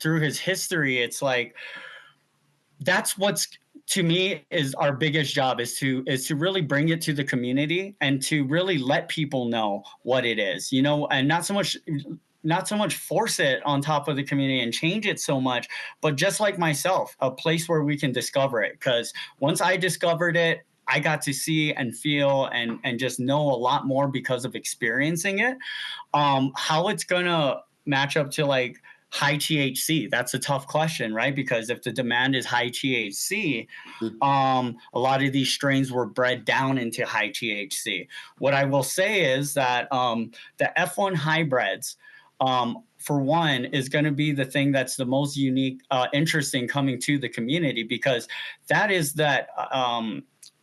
S4: through his history, it's like, that's what's, to me, is our biggest job, is to really bring it to the community and to really let people know what it is, and not so much force it on top of the community and change it so much, but just like myself, a place where we can discover it. Because once I discovered it, I got to see and feel and just know a lot more because of experiencing it. How it's gonna match up to like high THC, that's a tough question, right? Because if the demand is high THC, a lot of these strains were bred down into high THC. What I will say is that the F1 hybrids, for one, is going to be the thing that's the most unique, interesting coming to the community, because that is that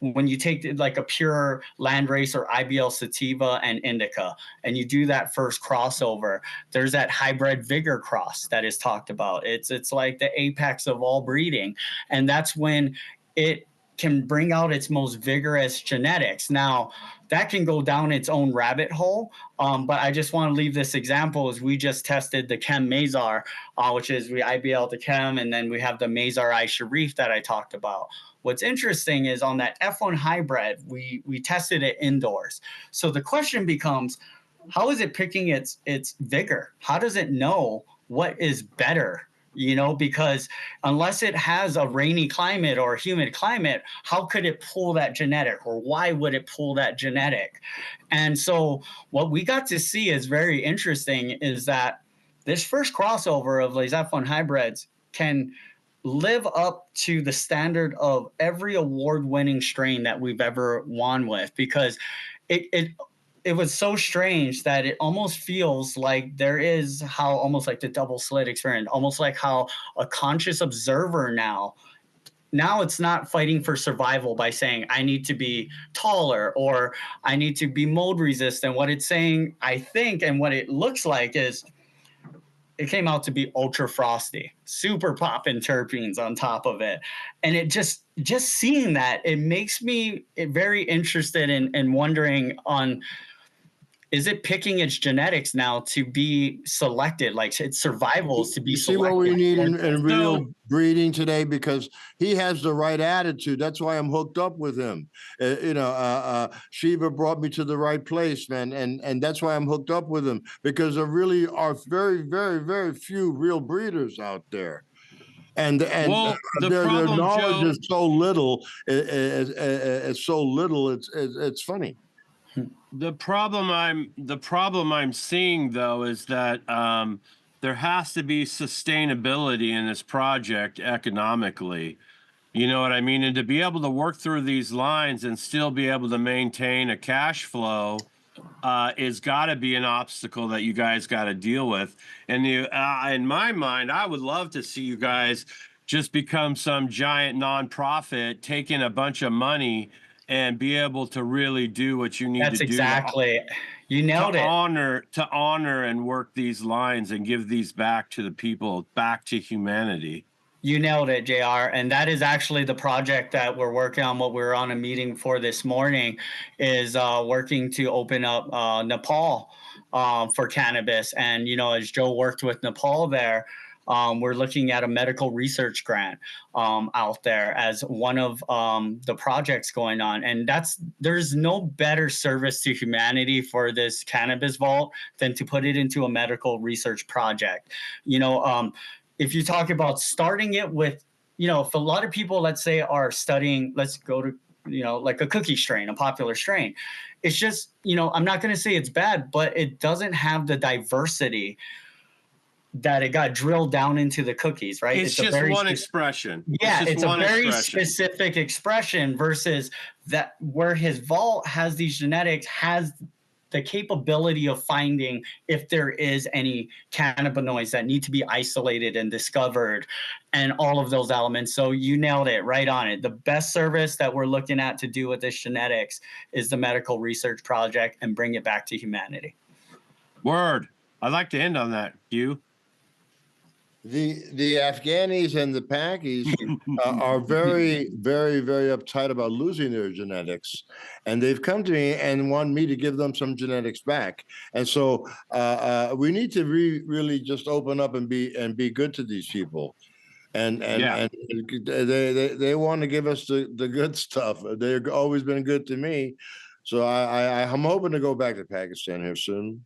S4: when you take like a pure Landrace or IBL sativa and indica, and you do that first crossover, there's that hybrid vigor cross that is talked about. It's like the apex of all breeding, and that's when it can bring out its most vigorous genetics. Now, that can go down its own rabbit hole, but I just want to leave this example as we just tested the Chem Mazar, which is we IBL the Chem, and then we have the Mazar I Sharif that I talked about. What's interesting is on that F1 hybrid, we tested it indoors. So the question becomes, how is it picking its vigor? How does it know what is better? Because unless it has a rainy climate or a humid climate, how could it pull that genetic, or why would it pull that genetic? And so what we got to see is very interesting, is that this first crossover of these F1 hybrids can live up to the standard of every award-winning strain that we've ever won with, because it was so strange that it almost feels like there is how almost like the double slit experience, almost like how a conscious observer now it's not fighting for survival by saying I need to be taller or I need to be mold resistant. What it's saying, I think, and what it looks like is it came out to be ultra frosty, super poppin' terpenes on top of it. And it just seeing that, it makes me very interested in wondering on, is it picking its genetics now to be selected, like its survivals to be
S3: You see
S4: selected?
S3: what we need in real breeding today, because he has the right attitude. That's why I'm hooked up with him. Shiva brought me to the right place, man, and that's why I'm hooked up with him, because there really are very, very, very few real breeders out there. And
S2: Well, the
S3: their
S2: problem,
S3: knowledge
S2: Joe,
S3: is so little. It's so little. It's funny.
S2: the problem I'm seeing though is that there has to be sustainability in this project economically. You know what I mean? And to be able to work through these lines and still be able to maintain a cash flow is got to be an obstacle that you guys got to deal with. And in my mind, I would love to see you guys just become some giant nonprofit, taking a bunch of money and be able to really do what you need
S4: That's
S2: to do
S4: exactly, you nailed it.
S2: to honor and work these lines and give these back to the people, back to humanity.
S4: You nailed it, JR. And that is actually the project that we're working on. What we were on a meeting for this morning is working to open up Nepal for cannabis. And, as Joe worked with Nepal there, we're looking at a medical research grant out there as one of the projects going on. And there's no better service to humanity for this cannabis vault than to put it into a medical research project. If you talk about starting it with if a lot of people, let's say, are studying, let's go to, like a cookie strain, a popular strain, it's just, I'm not going to say it's bad, but it doesn't have the diversity that it got drilled down into the cookies, right?
S2: It's just one expression.
S4: Yeah, it's a very
S2: expression.
S4: specific expression versus that where his vault has these genetics, has the capability of finding if there is any cannabinoids that need to be isolated and discovered and all of those elements. So you nailed it right on it. The best service that we're looking at to do with this genetics is the medical research project and bring it back to humanity.
S2: Word. I'd like to end on that, Hugh.
S3: The Afghanis and the Pakis are very, very, very uptight about losing their genetics, and they've come to me and want me to give them some genetics back. And so we need to really just open up and be good to these people. And they want to give us the good stuff. They've always been good to me, so I'm hoping to go back to Pakistan here soon.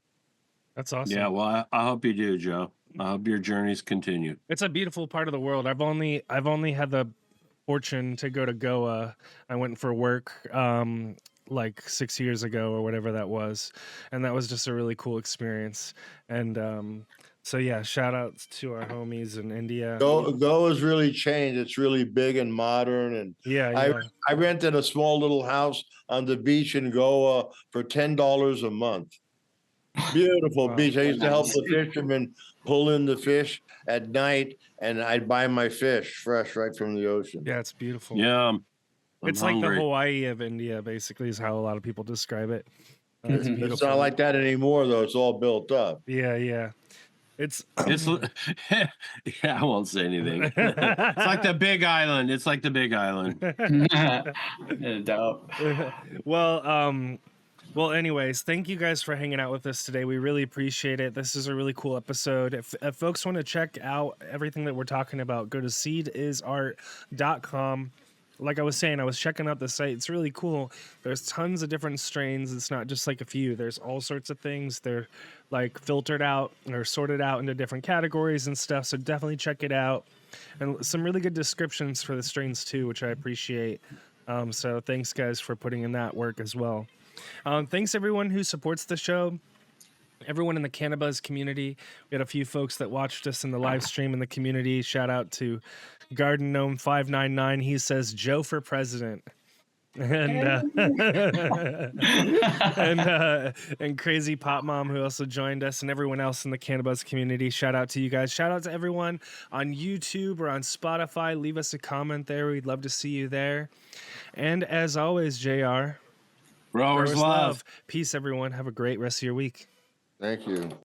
S1: That's awesome.
S2: Yeah, well, I hope you do, Joe. I hope your journeys continue.
S1: It's a beautiful part of the world. I've only had the fortune to go to Goa. I went for work like 6 years ago or whatever that was, and that was just a really cool experience. And so yeah, shout outs to our homies in India.
S3: Goa's really changed. It's really big and modern. And I rented a small little house on the beach in Goa for $10 a month. Beautiful beach. I used to help the fishermen pull in the fish at night, and I'd buy my fish fresh right from the ocean.
S1: Yeah, it's beautiful.
S2: Yeah.
S1: It's like the Hawaii of India, basically, is how a lot of people describe it.
S3: It's not like that anymore, though. It's all built up.
S1: Yeah. It's
S2: yeah, I won't say anything. It's like the Big Island. It's like the Big Island.
S4: Dope.
S1: Well, anyways, thank you guys for hanging out with us today. We really appreciate it. This is a really cool episode. If folks want to check out everything that we're talking about, go to seedisart.com. Like I was saying, I was checking out the site. It's really cool. There's tons of different strains. It's not just like a few. There's all sorts of things. They're like filtered out or sorted out into different categories and stuff. So definitely check it out. And some really good descriptions for the strains too, which I appreciate. So thanks guys for putting in that work as well. Thanks everyone who supports the show. Everyone in the CannaBuzz community. We had a few folks that watched us in the live stream in the community. Shout out to Garden Gnome 599. He says Joe for president. And and Crazy Pop Mom, who also joined us, and everyone else in the CannaBuzz community. Shout out to you guys. Shout out to everyone on YouTube or on Spotify. Leave us a comment there. We'd love to see you there. And as always, JR,
S2: Growers love.
S1: Peace, everyone. Have a great rest of your week.
S3: Thank you.